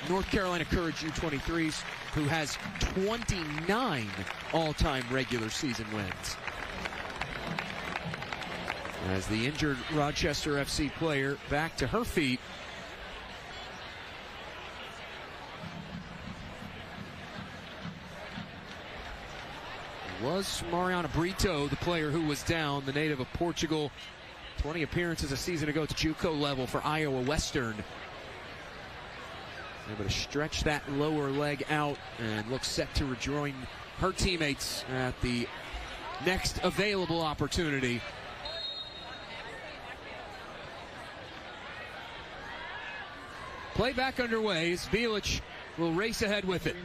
North Carolina Courage U23s, who has 29 all-time regular season wins. As the injured Rochester FC player back to her feet. It was Mariana Brito, the player who was down, the native of Portugal. 20 appearances a season ago at the JUCO level for Iowa Western. Able to stretch that lower leg out and looks set to rejoin her teammates at the next available opportunity. Play back underway as Bielich will race ahead with it.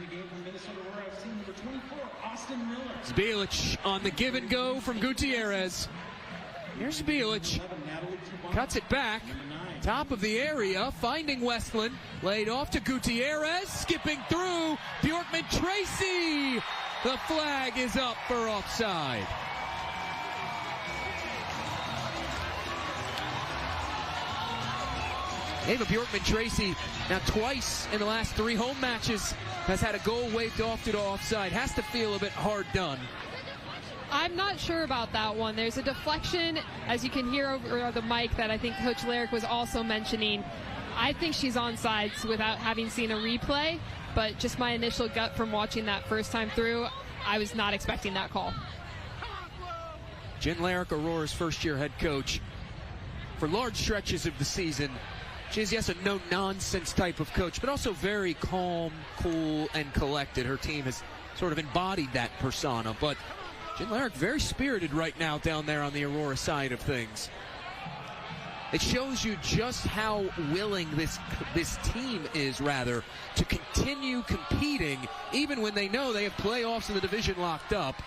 Bielich on the give and go from Gutierrez. Here's Bielich. Cuts it back. Top of the area, finding Westland. Laid off to Gutierrez. Skipping through. Bjorkman Tracy. The flag is up for offside. Ava Bjorkman Tracy, now twice in the last 3 home matches, has had a goal waved off due to offside. Has to feel a bit hard done. I'm not sure about that one. There's a deflection, as you can hear over the mic, that I think Coach Larrick was also mentioning. I think she's onside without having seen a replay, but just my initial gut from watching that first time through, I was not expecting that call. Jen Larrick, Aurora's first-year head coach. For large stretches of the season, she's, yes, a no-nonsense type of coach, but also very calm, cool, and collected. Her team has sort of embodied that persona, but Jen Larrick very spirited right now down there on the Aurora side of things. It shows you just how willing this team is, to continue competing, even when they know they have playoffs in the division locked up.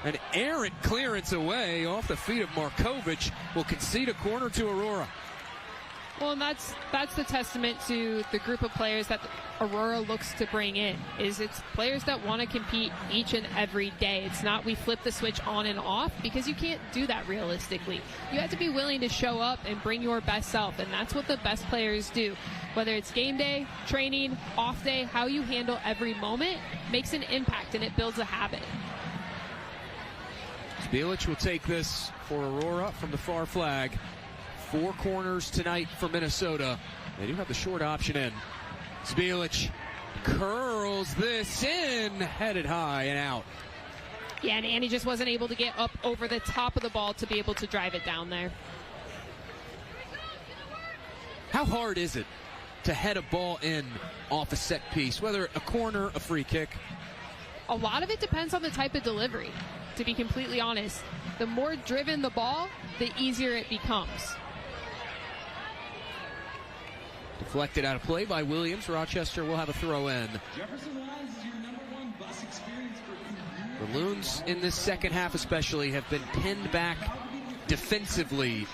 An errant clearance away off the feet of Markovic will concede a corner to Aurora. Well, and that's the testament to the group of players that Aurora looks to bring in. It's players that want to compete each and every day. It's not we flip the switch on and off, because you can't do that realistically. You have to be willing to show up and bring your best self, and that's what the best players do. Whether it's game day, training, off day, how you handle every moment makes an impact, and it builds a habit. Bielich will take this for Aurora from the far flag. 4 corners tonight for Minnesota. They do have the short option in. Bielich curls this in, headed high and out. Yeah, and Annie just wasn't able to get up over the top of the ball to be able to drive it down there. How hard is it to head a ball in off a set piece, whether a corner, a free kick? A lot of it depends on the type of delivery, to be completely honest. The more driven the ball, the easier it becomes. Deflected out of play by Williams. Rochester will have a throw in. The Loons in this second half especially have been pinned back defensively,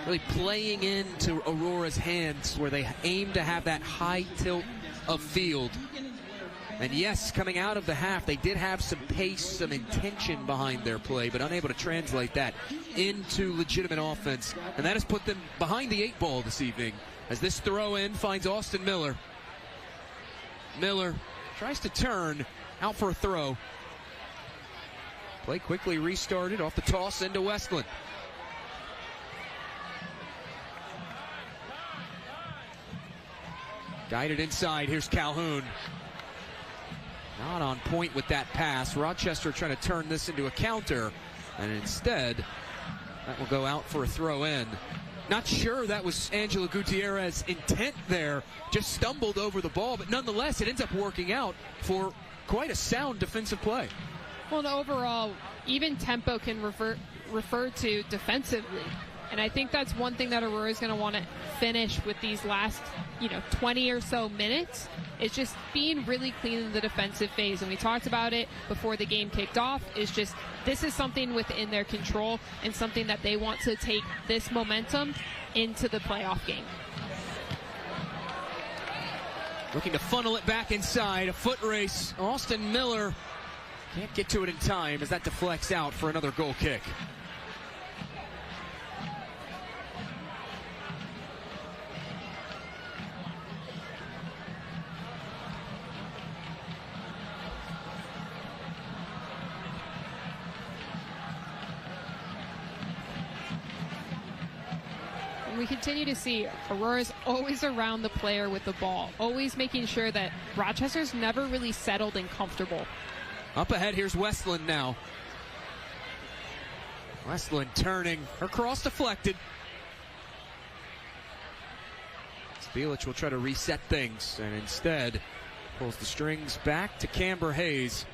really playing into Aurora's hands where they aim to have that high tilt of field. And yes, coming out of the half, they did have some pace, some intention behind their play, but unable to translate that into legitimate offense. And that has put them behind the 8 ball this evening, as this throw-in finds Austin Miller. Miller tries to turn, out for a throw. Play quickly restarted off the toss into Westland. Guided inside, here's Calhoun. Not on point with that pass. Rochester trying to turn this into a counter, and instead, that will go out for a throw-in. Not sure that was Angela Gutierrez's intent there. Just stumbled over the ball, but nonetheless, it ends up working out for quite a sound defensive play. Well, and overall, even tempo can refer to defensively. And I think that's one thing that Aurora is going to want to finish with these last, 20 or so minutes. It's just being really clean in the defensive phase. And we talked about it before the game kicked off. It's just, this is something within their control and something that they want to take this momentum into the playoff game. Looking to funnel it back inside. A foot race. Austin Miller can't get to it in time as that deflects out for another goal kick. We continue to see Aurora's always around the player with the ball, always making sure that Rochester's never really settled and comfortable. Up ahead, here's Westland now. Westland turning, her cross deflected. Spielich will try to reset things and instead pulls the strings back to Camber Hayes.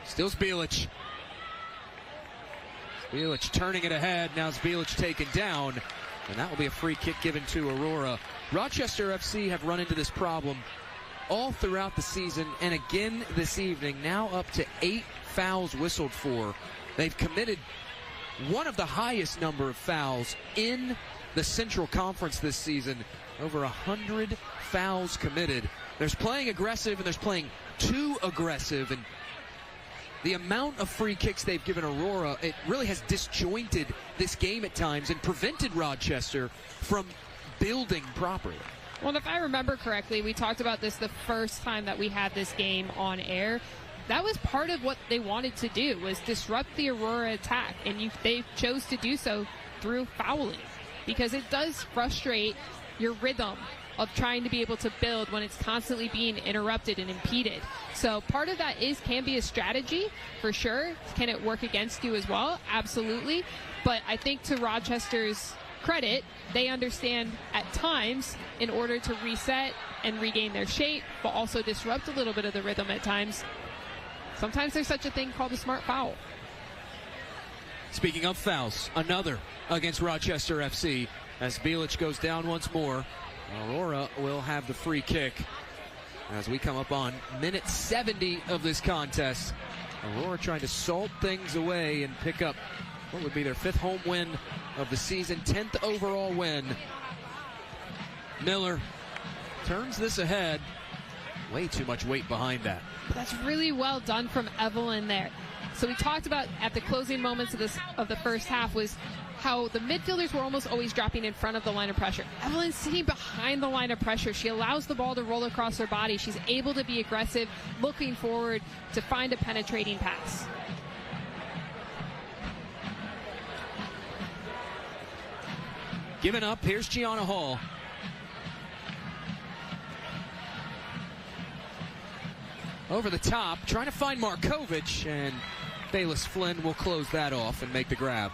Still Spielich. Spielich turning it ahead. Now Spielich taken down. And that will be a free kick given to Aurora. Rochester FC have run into this problem all throughout the season and again this evening. Now up to 8 fouls whistled for. They've committed one of the highest number of fouls in the Central Conference this season. Over 100 fouls committed. There's playing aggressive and there's playing too aggressive. And the amount of free kicks they've given Aurora, it really has disjointed this game at times and prevented Rochester from building properly. Well, if I remember correctly, we talked about this the first time that we had this game on air. That was part of what they wanted to do, was disrupt the Aurora attack, and they chose to do so through fouling, because it does frustrate your rhythm of trying to be able to build when it's constantly being interrupted and impeded. So part of that can be a strategy for sure. Can it work against you as well? Absolutely. But I think to Rochester's credit, they understand at times in order to reset and regain their shape, but also disrupt a little bit of the rhythm at times. Sometimes there's such a thing called a smart foul. Speaking of fouls, another against Rochester FC as Spielich goes down once more. Aurora will have the free kick as we come up on minute 70 of this contest. Aurora trying to salt things away and pick up what would be their 5th home win of the season, 10th overall win. Miller turns this ahead. Way too much weight behind that. That's really well done from Evelyn there. So we talked about at the closing moments of the first half was how the midfielders were almost always dropping in front of the line of pressure. Evelyn's sitting behind the line of pressure. She allows the ball to roll across her body. She's able to be aggressive, looking forward to find a penetrating pass. Given up, here's Gianna Hall. Over the top, trying to find Markovic, and Bayless Flynn will close that off and make the grab.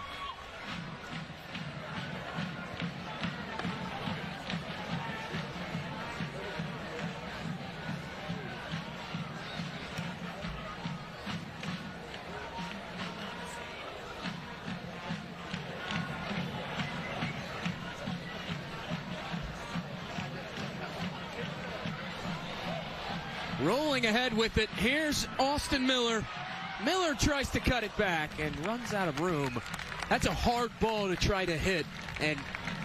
Rolling ahead with it, here's Austin Miller. Miller tries to cut it back and runs out of room. That's a hard ball to try to hit, and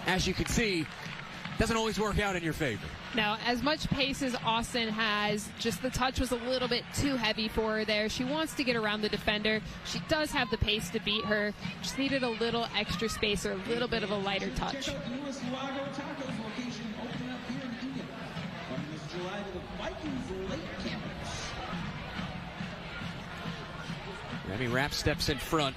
as you can see, doesn't always work out in your favor. Now, as much pace as Austin has, just the touch was a little bit too heavy for her there. She wants to get around the defender. She does have the pace to beat her. Just needed a little extra space or a little bit of a lighter touch. Remy Rapp steps in front.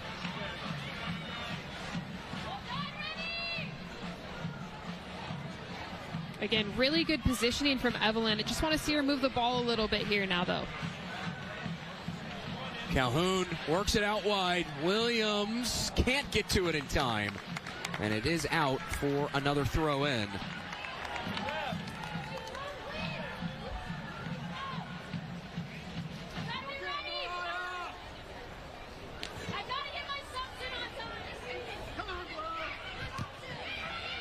Again, really good positioning from Evelyn. I just want to see her move the ball a little bit here now, though. Calhoun works it out wide. Williams can't get to it in time. And it is out for another throw in.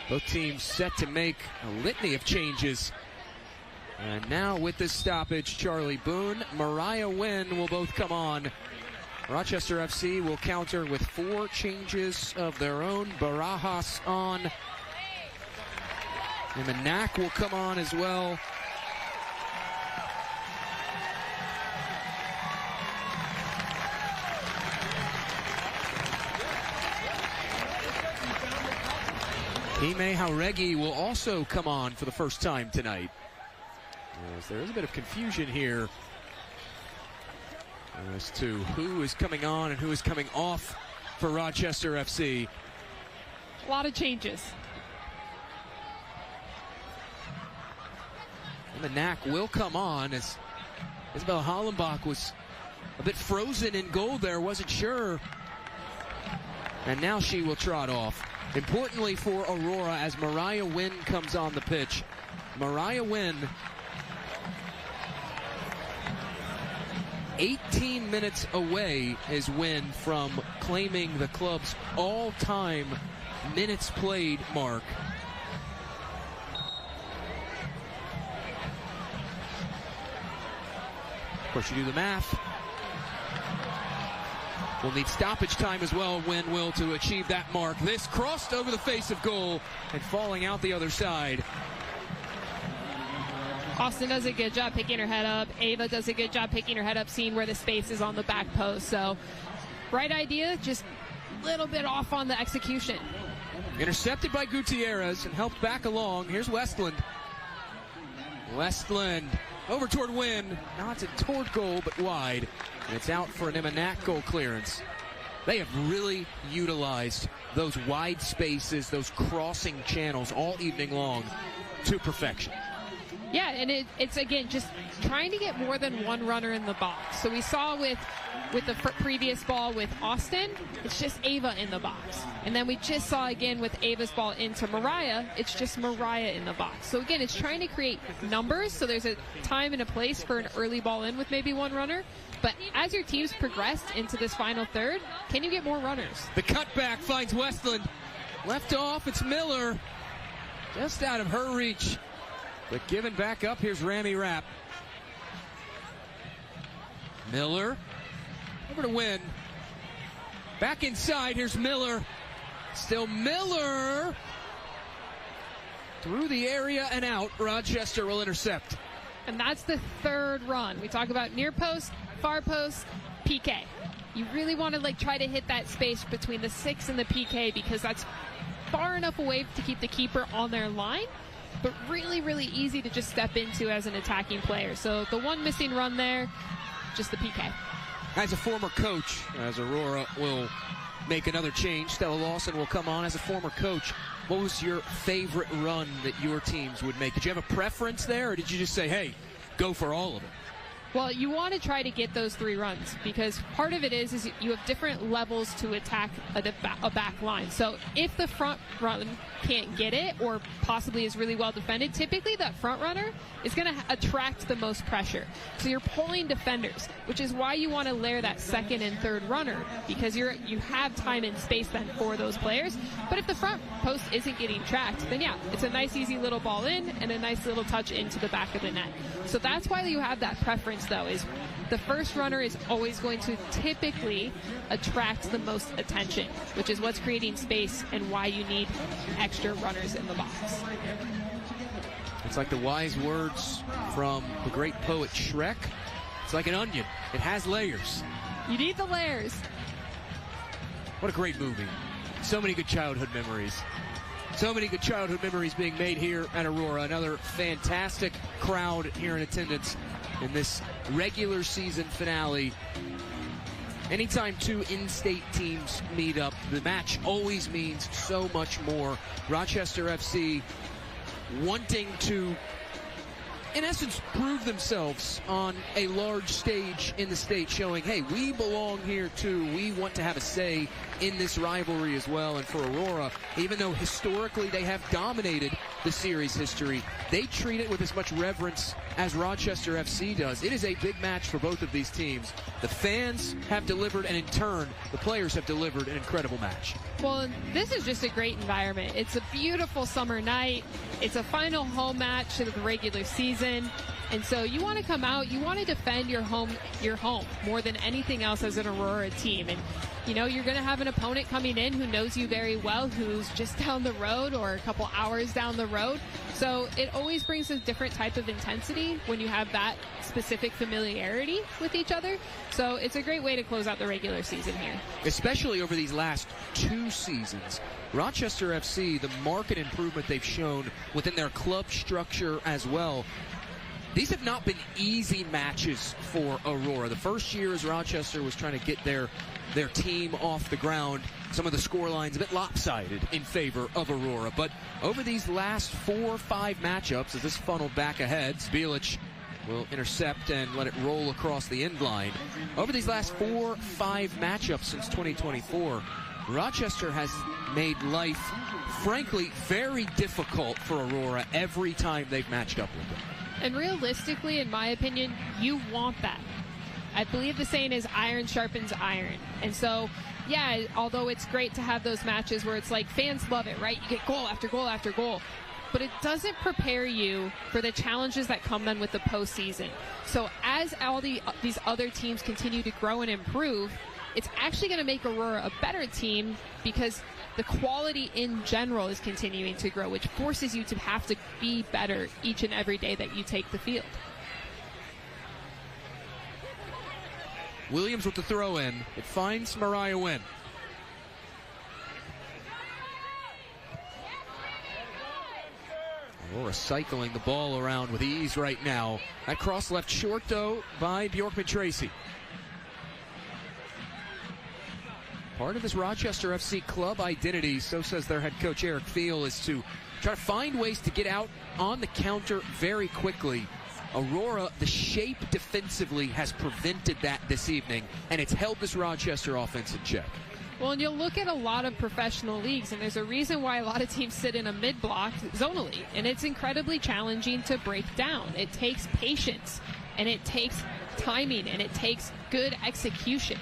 Both teams set to make a litany of changes. And now with this stoppage, Charlie Boone, Mariah Wynn will both come on. Rochester FC will counter with 4 changes of their own. Barajas on. And Manak will come on as well. Hime Hauregi will also come on for the first time tonight. As there is a bit of confusion here as to who is coming on and who is coming off for Rochester FC. A lot of changes. And Manak will come on as Isabel Hollenbach was a bit frozen in goal there, wasn't sure. And now she will trot off. Importantly for Aurora, as Mariah Wynn comes on the pitch. Mariah Wynn, 18 minutes away is Wynn from claiming the club's all-time minutes played mark. Of course, you do the math. We'll need stoppage time as well, Wynn will, to achieve that mark. This crossed over the face of goal and falling out the other side. Austin does a good job picking her head up. Ava does a good job picking her head up, seeing where the space is on the back post. So, right idea, just a little bit off on the execution. Intercepted by Gutierrez and helped back along. Here's Westland. Westland over toward Wynn. Not toward goal, but wide. And it's out for an Manak goal clearance. They have really utilized those wide spaces, those crossing channels all evening long to perfection. Yeah, and it's again just trying to get more than one runner in the box. So we saw with the previous ball with Austin, it's just Ava in the box. And then we just saw again with Ava's ball into Mariah, it's just Mariah in the box. So again, it's trying to create numbers. So there's a time and a place for an early ball in with maybe one runner. But as your teams progressed into this final third, can you get more runners? The cutback finds Westland. Left off, it's Miller. Just out of her reach. But given back up, here's Rami Rapp. Miller. Over to Wynn. Back inside, here's Miller. Still Miller. Through the area and out. Rochester will intercept. And that's the third run. We talk about near post, far post, PK. You really want to try to hit that space between the 6 and the PK because that's far enough away to keep the keeper on their line, but really, really easy to just step into as an attacking player. So the one missing run there, just the PK. As a former coach, as Aurora will make another change, Stella Lawson will come on. As a former coach, what was your favorite run that your teams would make? Did you have a preference there, or did you just say, hey, go for all of it? Well, you want to try to get those 3 runs because part of it is you have different levels to attack a back line. So if the front run can't get it or possibly is really well defended, typically that front runner is going to attract the most pressure. So you're pulling defenders, which is why you want to layer that second and third runner because you have time and space then for those players. But if the front post isn't getting tracked, then yeah, it's a nice easy little ball in and a nice little touch into the back of the net. So that's why you have that preference though, is the first runner is always going to typically attract the most attention, which is what's creating space and why you need extra runners in the box. It's like the wise words from the great poet Shrek. It's like an onion. It has layers. You need the layers. What a great movie. So many good childhood memories. So many good childhood memories being made here at Aurora. Another fantastic crowd here in attendance in this regular season finale. Anytime 2 in-state teams meet up, the match always means so much more. Rochester FC wanting to, in essence, prove themselves on a large stage in the state, showing, hey, we belong here too. We want to have a say in this rivalry as well. And for Aurora, even though historically they have dominated the series history, they treat it with as much reverence as Rochester FC does. It is a big match for both of these teams. The fans have delivered, and in turn, the players have delivered an incredible match. Well, this is just a great environment. It's a beautiful summer night. It's a final home match of the regular season. And so you want to come out, you want to defend your home more than anything else as an Aurora team. And you know, you're going to have an opponent coming in who knows you very well, who's just down the road or a couple hours down the road. So it always brings a different type of intensity when you have that specific familiarity with each other. So it's a great way to close out the regular season here. Especially over these last 2 seasons. Rochester FC, the market improvement they've shown within their club structure as well. These have not been easy matches for Aurora. The first year as Rochester was trying to get their team off the ground, some of the score lines a bit lopsided in favor of Aurora. But over these last 4 or 5 matchups, as this funneled back ahead, Zbilic will intercept and let it roll across the end line. Over these last 4 or 5 matchups since 2024, Rochester has made life, frankly, very difficult for Aurora every time they've matched up with them. And realistically, in my opinion, you want that. I believe the saying is iron sharpens iron. And so, yeah, although it's great to have those matches where it's like fans love it, right? You get goal after goal after goal. But it doesn't prepare you for the challenges that come then with the postseason. So as all these other teams continue to grow and improve, it's actually going to make Aurora a better team because the quality in general is continuing to grow, which forces you to have to be better each and every day that you take the field. Williams with the throw in. It finds Mariah Wynn. Aurora cycling the ball around with ease right now. That cross left short, though, by Bjorkman Tracy. Part of this Rochester FC club identity, so says their head coach Eric Thiel, is to try to find ways to get out on the counter very quickly. Aurora, the shape defensively has prevented that this evening, and it's held this Rochester offense in check. Well, and you'll look at a lot of professional leagues, and there's a reason why a lot of teams sit in a mid-block zonally, and it's incredibly challenging to break down. It takes patience, and it takes timing, and it takes good execution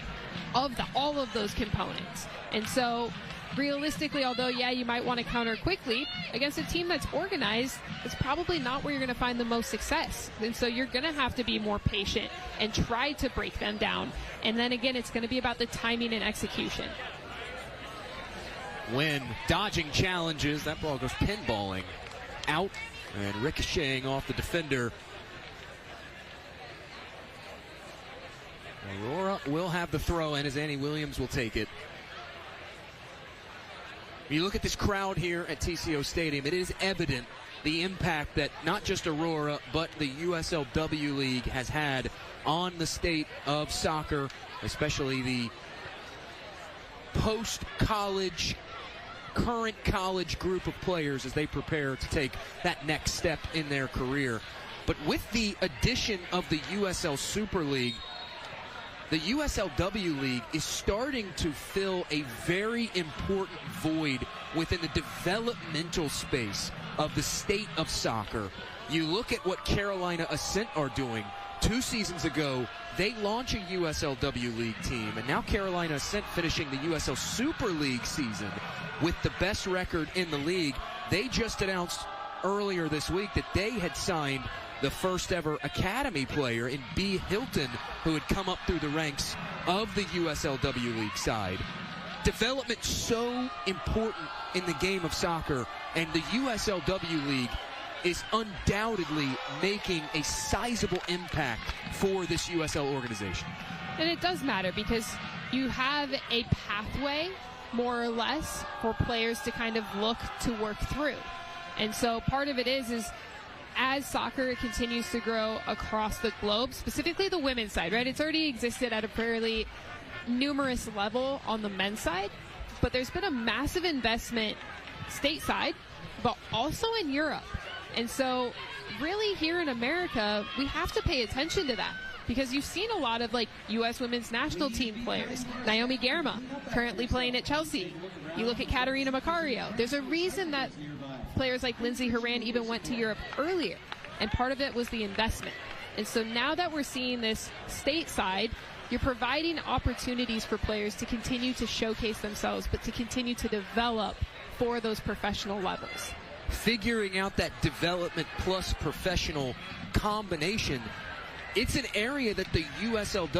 of all of those components. And so realistically, although, yeah, you might want to counter quickly, against a team that's organized, it's probably not where you're going to find the most success. And so you're going to have to be more patient and try to break them down. And then again, it's going to be about the timing and execution. When dodging challenges, that ball goes pinballing out and ricocheting off the defender. Aurora will have the throw in as Annie Williams will take it. When you look at this crowd here at TCO Stadium, it is evident the impact that not just Aurora, but the USLW League has had on the state of soccer, especially the post-college, current college group of players as they prepare to take that next step in their career. But with the addition of the USL Super League, the USLW League is starting to fill a very important void within the developmental space of the state of soccer. You look at what Carolina Ascent are doing. 2 seasons ago, they launch a USLW League team, and now Carolina Ascent finishing the USL Super League season with the best record in the league. They just announced earlier this week that they had signed the first ever academy player in B. Hilton, who had come up through the ranks of the USLW League side. Development so important in the game of soccer, and the USLW League is undoubtedly making a sizable impact for this USL organization. And it does matter because you have a pathway, more or less, for players to kind of look to work through. And so part of it is as soccer continues to grow across the globe, specifically the women's side, right? It's already existed at a fairly numerous level on the men's side, but there's been a massive investment stateside, but also in Europe. And so really here in America, we have to pay attention to that, because you've seen a lot of like U.S. women's national team players. Naomi Germa, currently playing at Chelsea. You look at Katarina Macario. There's a reason that players like Lindsey Horan even went to Europe earlier, and part of it was the investment. And so now that we're seeing this stateside, you're providing opportunities for players to continue to showcase themselves, but to continue to develop for those professional levels. Figuring out that development plus professional combination, it's an area that the USL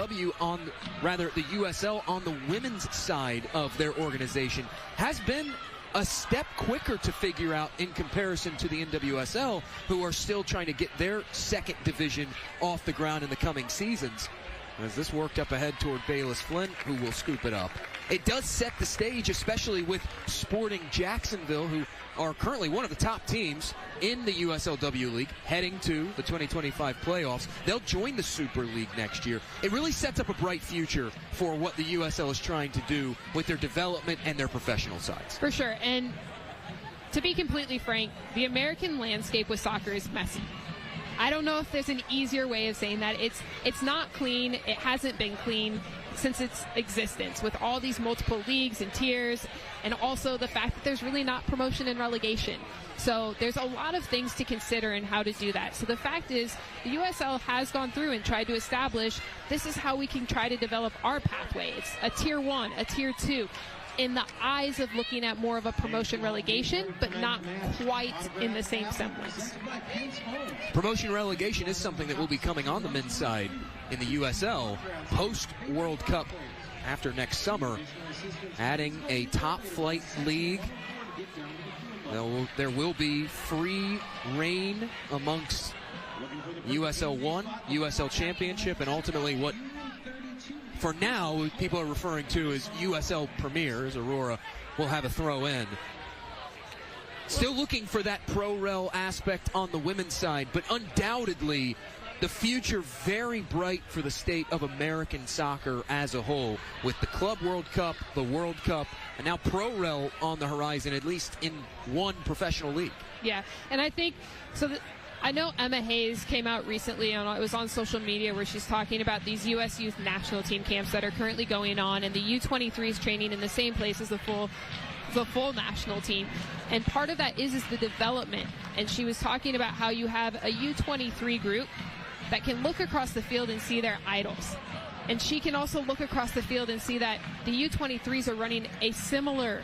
on the women's side of their organization has been a step quicker to figure out in comparison to the NWSL, who are still trying to get their second division off the ground in the coming seasons. As this worked up ahead toward Bayless Flint, who will scoop it up. It does set the stage, especially with Sporting Jacksonville, who are currently one of the top teams in the USLW League, heading to the 2025 playoffs. They'll join the Super League next year. It really sets up a bright future for what the USL is trying to do with their development and their professional sides. For sure. And to be completely frank, the American landscape with soccer is messy. I don't know if there's an easier way of saying that. It's not clean. It hasn't been clean since its existence, with all these multiple leagues and tiers, and also the fact that there's really not promotion and relegation. So there's a lot of things to consider in how to do that. So the fact is, the USL has gone through and tried to establish this is how we can try to develop our pathway. It's a tier 1, a tier 2. In the eyes of looking at more of a promotion relegation, but not quite in the same semblance. Promotion relegation is something that will be coming on the men's side in the USL post-World Cup after next summer, adding a top-flight league. There will be free reign amongst USL 1, USL Championship, and ultimately what for now people are referring to as USL Premier, as Aurora will have a throw in. Still looking for that pro-rel aspect on the women's side, but undoubtedly the future very bright for the state of American soccer as a whole, with the Club World Cup, the World Cup, and now pro-rel on the horizon, at least in one professional league. Yeah, and I think so. I know Emma Hayes came out recently, it was on social media, where she's talking about these U.S. youth national team camps that are currently going on, and the U23s training in the same place as the full national team. And part of that is the development. And she was talking about how you have a U23 group that can look across the field and see their idols. And she can also look across the field and see that the U23s are running a similar,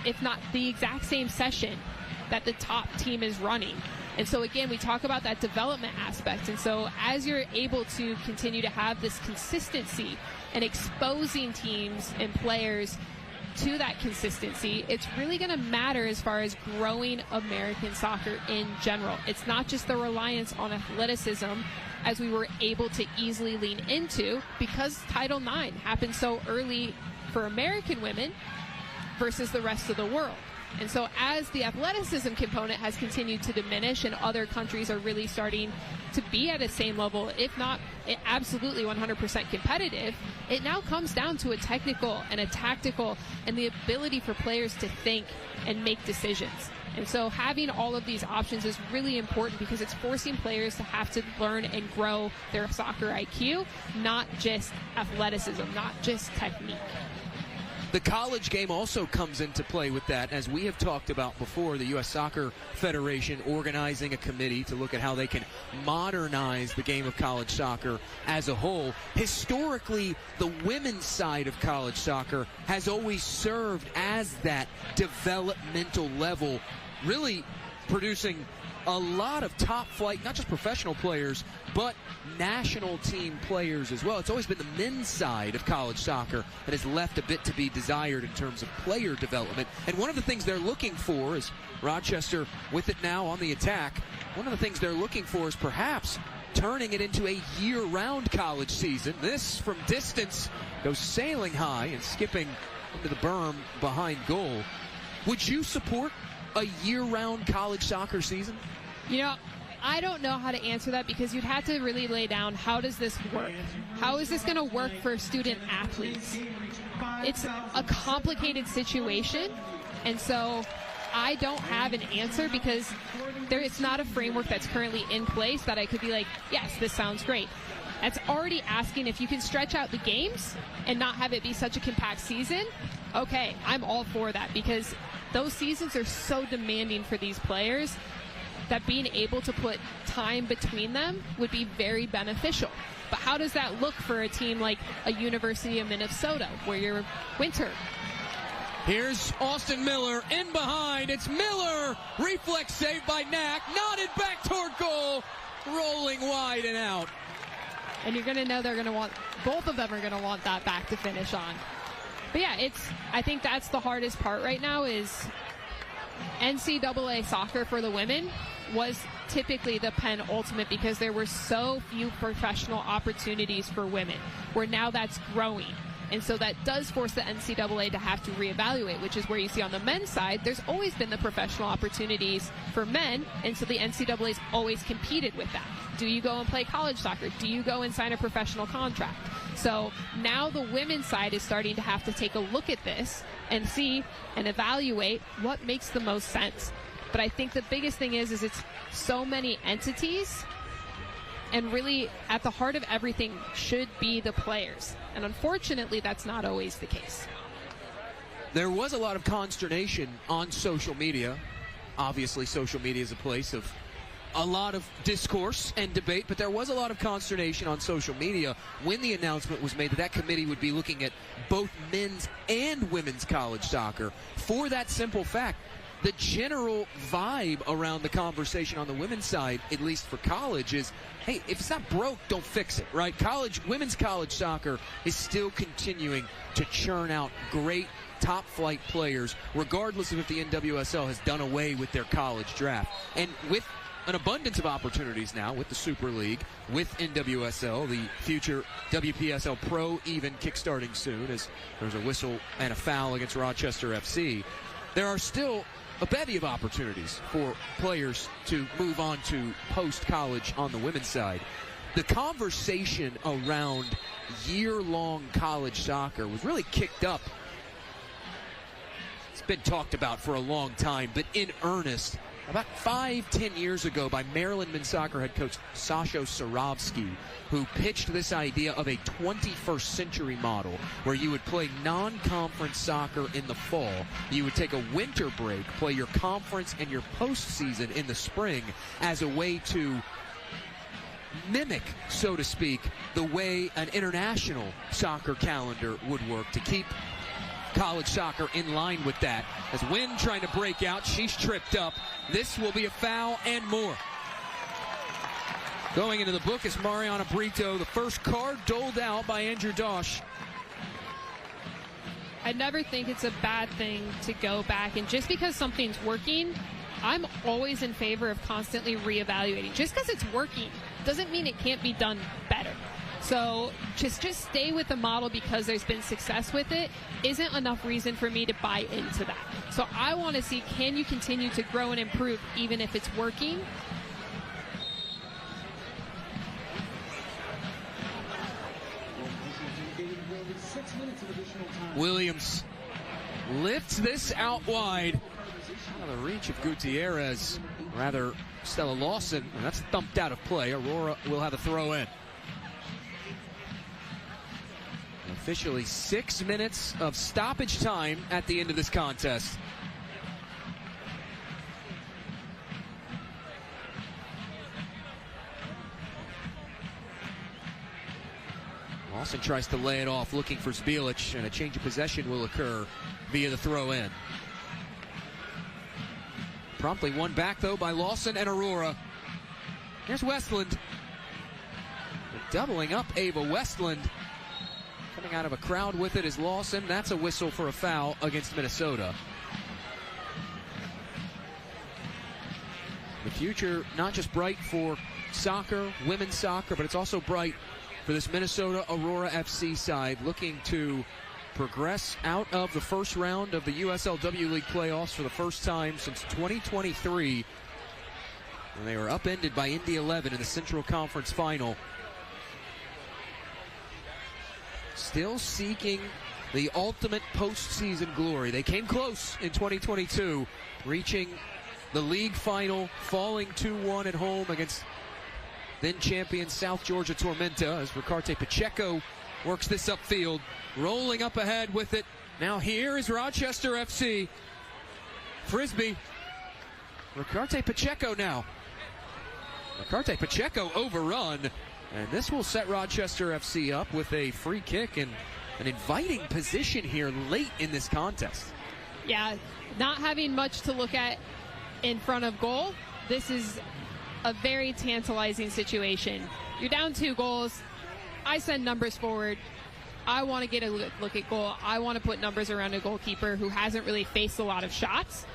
if not the exact same session that the top team is running. And so again, we talk about that development aspect. And so as you're able to continue to have this consistency and exposing teams and players to that consistency, it's really going to matter as far as growing American soccer in general. It's not just the reliance on athleticism, as we were able to easily lean into, because Title IX happened so early for American women versus the rest of the world. And so as the athleticism component has continued to diminish and other countries are really starting to be at the same level, if not absolutely 100% competitive, it now comes down to a technical and a tactical and the ability for players to think and make decisions. And so having all of these options is really important, because it's forcing players to have to learn and grow their soccer IQ, not just athleticism, not just technique. The college game also comes into play with that, as we have talked about before, the U.S. Soccer Federation organizing a committee to look at how they can modernize the game of college soccer as a whole. Historically, the women's side of college soccer has always served as that developmental level, really producing a lot of top flight, not just professional players, but national team players as well. It's always been the men's side of college soccer that has left a bit to be desired in terms of player development. And one of the things they're looking for is Rochester, with it now on the attack, one of the things they're looking for is perhaps turning it into a year-round college season. This, from distance, goes sailing high and skipping into the berm behind goal. Would you support a year-round college soccer season? You know, I don't know how to answer that, because you'd have to really lay down, how does this work? How is this going to work for student athletes? It's a complicated situation, and so I don't have an answer because it's not a framework that's currently in place that I could be like, yes, this sounds great. That's already asking if you can stretch out the games and not have it be such a compact season. Okay, I'm all for that because those seasons are so demanding for these players that being able to put time between them would be very beneficial. But how does that look for a team like a University of Minnesota where you're winter? Here's Austin Miller in behind. It's Miller. Reflex save by Knack. Nodded back toward goal. Rolling wide and out. And you're going to know they're going to want, both of them are going to want that back to finish on. But yeah, I think that's the hardest part right now is NCAA soccer for the women was typically the penultimate because there were so few professional opportunities for women, where now that's growing. And so that does force the NCAA to have to reevaluate, which is where you see on the men's side, there's always been the professional opportunities for men, and so the NCAA's always competed with that. Do you go and play college soccer? Do you go and sign a professional contract? So now the women's side is starting to have to take a look at this and see and evaluate what makes the most sense. But I think the biggest thing is it's so many entities, and really at the heart of everything should be the players. And unfortunately, that's not always the case. There was a lot of consternation on social media. Obviously, social media is a place of a lot of discourse and debate, but there was a lot of consternation on social media when the announcement was made that that committee would be looking at both men's and women's college soccer for that simple fact. The general vibe around the conversation on the women's side, at least for college, is, hey, if it's not broke, don't fix it, right? Women's college soccer is still continuing to churn out great top-flight players, regardless of if the NWSL has done away with their college draft. And with an abundance of opportunities now with the Super League, with NWSL, the future WPSL Pro even kickstarting soon as there's a whistle and a foul against Rochester FC. There are still a bevy of opportunities for players to move on to post-college on the women's side. The conversation around year-long college soccer was really kicked up. It's been talked about for a long time, but in earnest, about 5-10 years ago by Maryland men's soccer head coach Sasho Sarovsky, who pitched this idea of a 21st century model where you would play non-conference soccer in the fall. You would take a winter break, play your conference and your postseason in the spring as a way to mimic, so to speak, the way an international soccer calendar would work to keep college soccer in line with that. As Wynn trying to break out, she's tripped up. This will be a foul and more. Going into the book is Mariana Brito, the first card doled out by Andrew Dosh. I never think it's a bad thing to go back, and just because something's working, I'm always in favor of constantly reevaluating. Just because it's working doesn't mean it can't be done better. So just stay with the model because there's been success with it isn't enough reason for me to buy into that. So I want to see, can you continue to grow and improve even if it's working? Williams lifts this out wide. Out of the reach of Gutierrez, rather Stella Lawson, and that's thumped out of play. Aurora will have a throw in. Officially 6 minutes of stoppage time at the end of this contest. Lawson tries to lay it off, looking for Zbilic, and a change of possession will occur via the throw-in. Promptly won back, though, by Lawson and Aurora. Here's Westland. Doubling up Ava Westland. Coming out of a crowd with it is Lawson. That's a whistle for a foul against Minnesota. The future not just bright for soccer, women's soccer, but it's also bright for this Minnesota Aurora FC side looking to progress out of the first round of the USLW League playoffs for the first time since 2023. And they were upended by Indy 11 in the Central Conference Final. Still seeking the ultimate postseason glory. They came close in 2022, reaching the league final, falling 2-1 at home against then champion South Georgia Tormenta as Ricarte Pacheco works this upfield, rolling up ahead with it. Now here is Rochester FC. Frisbee. Ricarte Pacheco now. Ricarte Pacheco overrun, and this will set Rochester FC up with a free kick and an inviting position here late in this contest. Yeah, not having much to look at in front of goal. This is a very tantalizing situation. You're down 2 goals. I send numbers forward. I want to get a look at goal. I want to put numbers around a goalkeeper who hasn't really faced a lot of shots.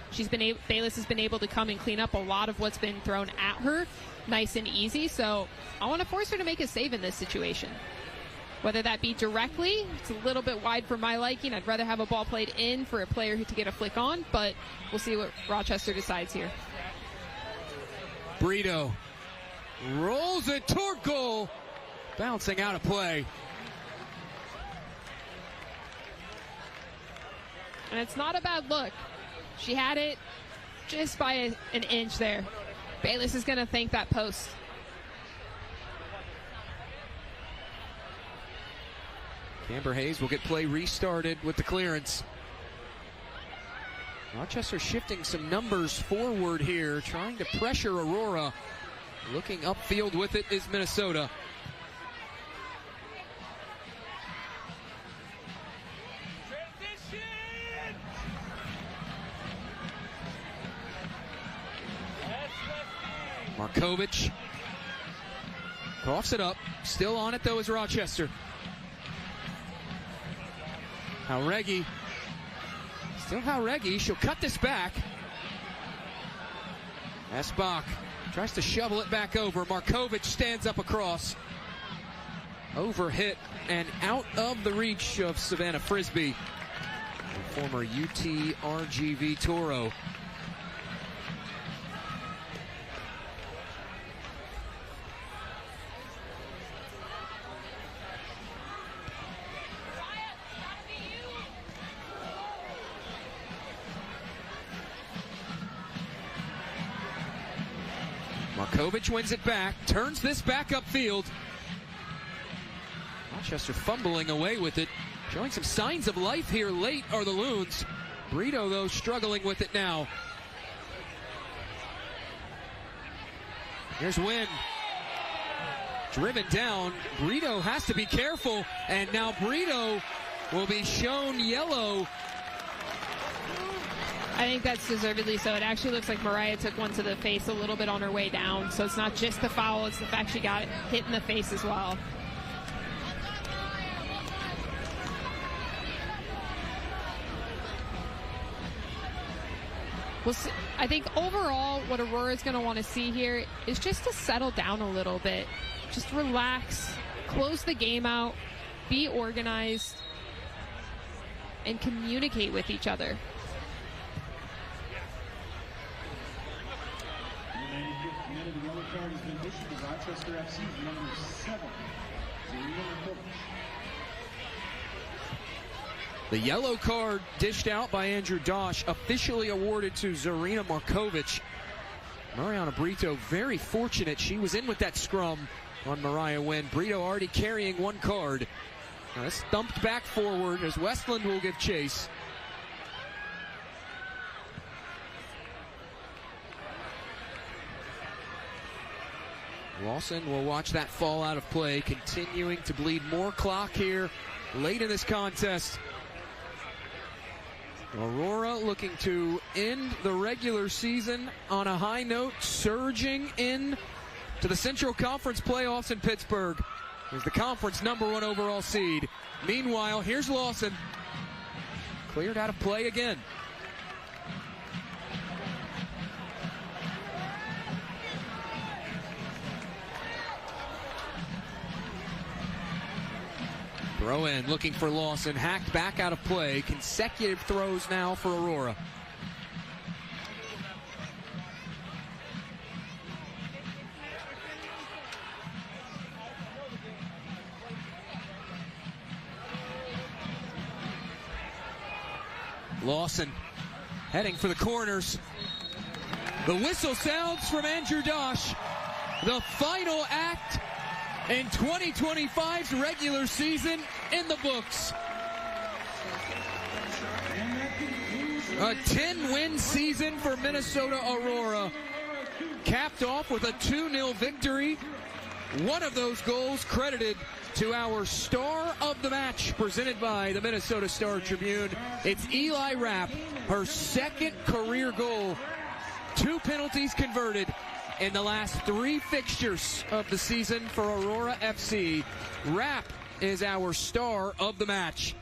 Bayless has been able to come and clean up a lot of what's been thrown at her, nice and easy. So I want to force her to make a save in this situation. Whether that be directly, it's a little bit wide for my liking. I'd rather have a ball played in for a player to get a flick on, but we'll see what Rochester decides here. Brito rolls it toward goal, bouncing out of play. And it's not a bad look. She had it just by an inch there. Bayless is going to thank that post. Camber Hayes will get play restarted with the clearance. Rochester shifting some numbers forward here, trying to pressure Aurora. Looking upfield with it is Minnesota. Markovic coughs it up. Still on it though is Rochester. Jauregui. Still Jauregui. She'll cut this back. Esbach tries to shovel it back over. Markovic stands up across. Overhit and out of the reach of Savannah Frisbee, the former UT RGV Toro. Markovic wins it back, turns this back upfield. Rochester fumbling away with it. Showing some signs of life here late are the Loons. Brito, though, struggling with it now. Here's Wynn. Driven down. Brito has to be careful, and now Brito will be shown yellow. I think that's deservedly so. It actually looks like Mariah took one to the face a little bit on her way down. So it's not just the foul, it's the fact she got hit in the face as well. Well, I think overall what Aurora is going to want to see here is just to settle down a little bit. Just relax, close the game out, be organized, and communicate with each other. Rochester FC number 7. The yellow card dished out by Andrew Dosh, officially awarded to Zarina Markovic. Mariana Brito very fortunate. She was in with that scrum on Mariah Wynn. Brito already carrying 1 card. Now this thumped back forward as Westland will give chase. Lawson will watch that fall out of play, continuing to bleed more clock here late in this contest. Aurora looking to end the regular season on a high note, surging in to the Central Conference playoffs in Pittsburgh. Here's the conference #1 overall seed. Meanwhile, here's Lawson. Cleared out of play again. Throw in, looking for Lawson, hacked back out of play. Consecutive throws now for Aurora. Lawson heading for the corners. The whistle sounds from Andrew Dosh. The final act in 2025's regular season in the books. A 10-win season for Minnesota Aurora, capped off with a 2-0 victory. One of those goals credited to our star of the match, presented by the Minnesota Star-Tribune. It's Eli Rapp, her second career goal. 2 penalties converted in the last 3 fixtures of the season for Aurora FC. Rapp is our star of the match.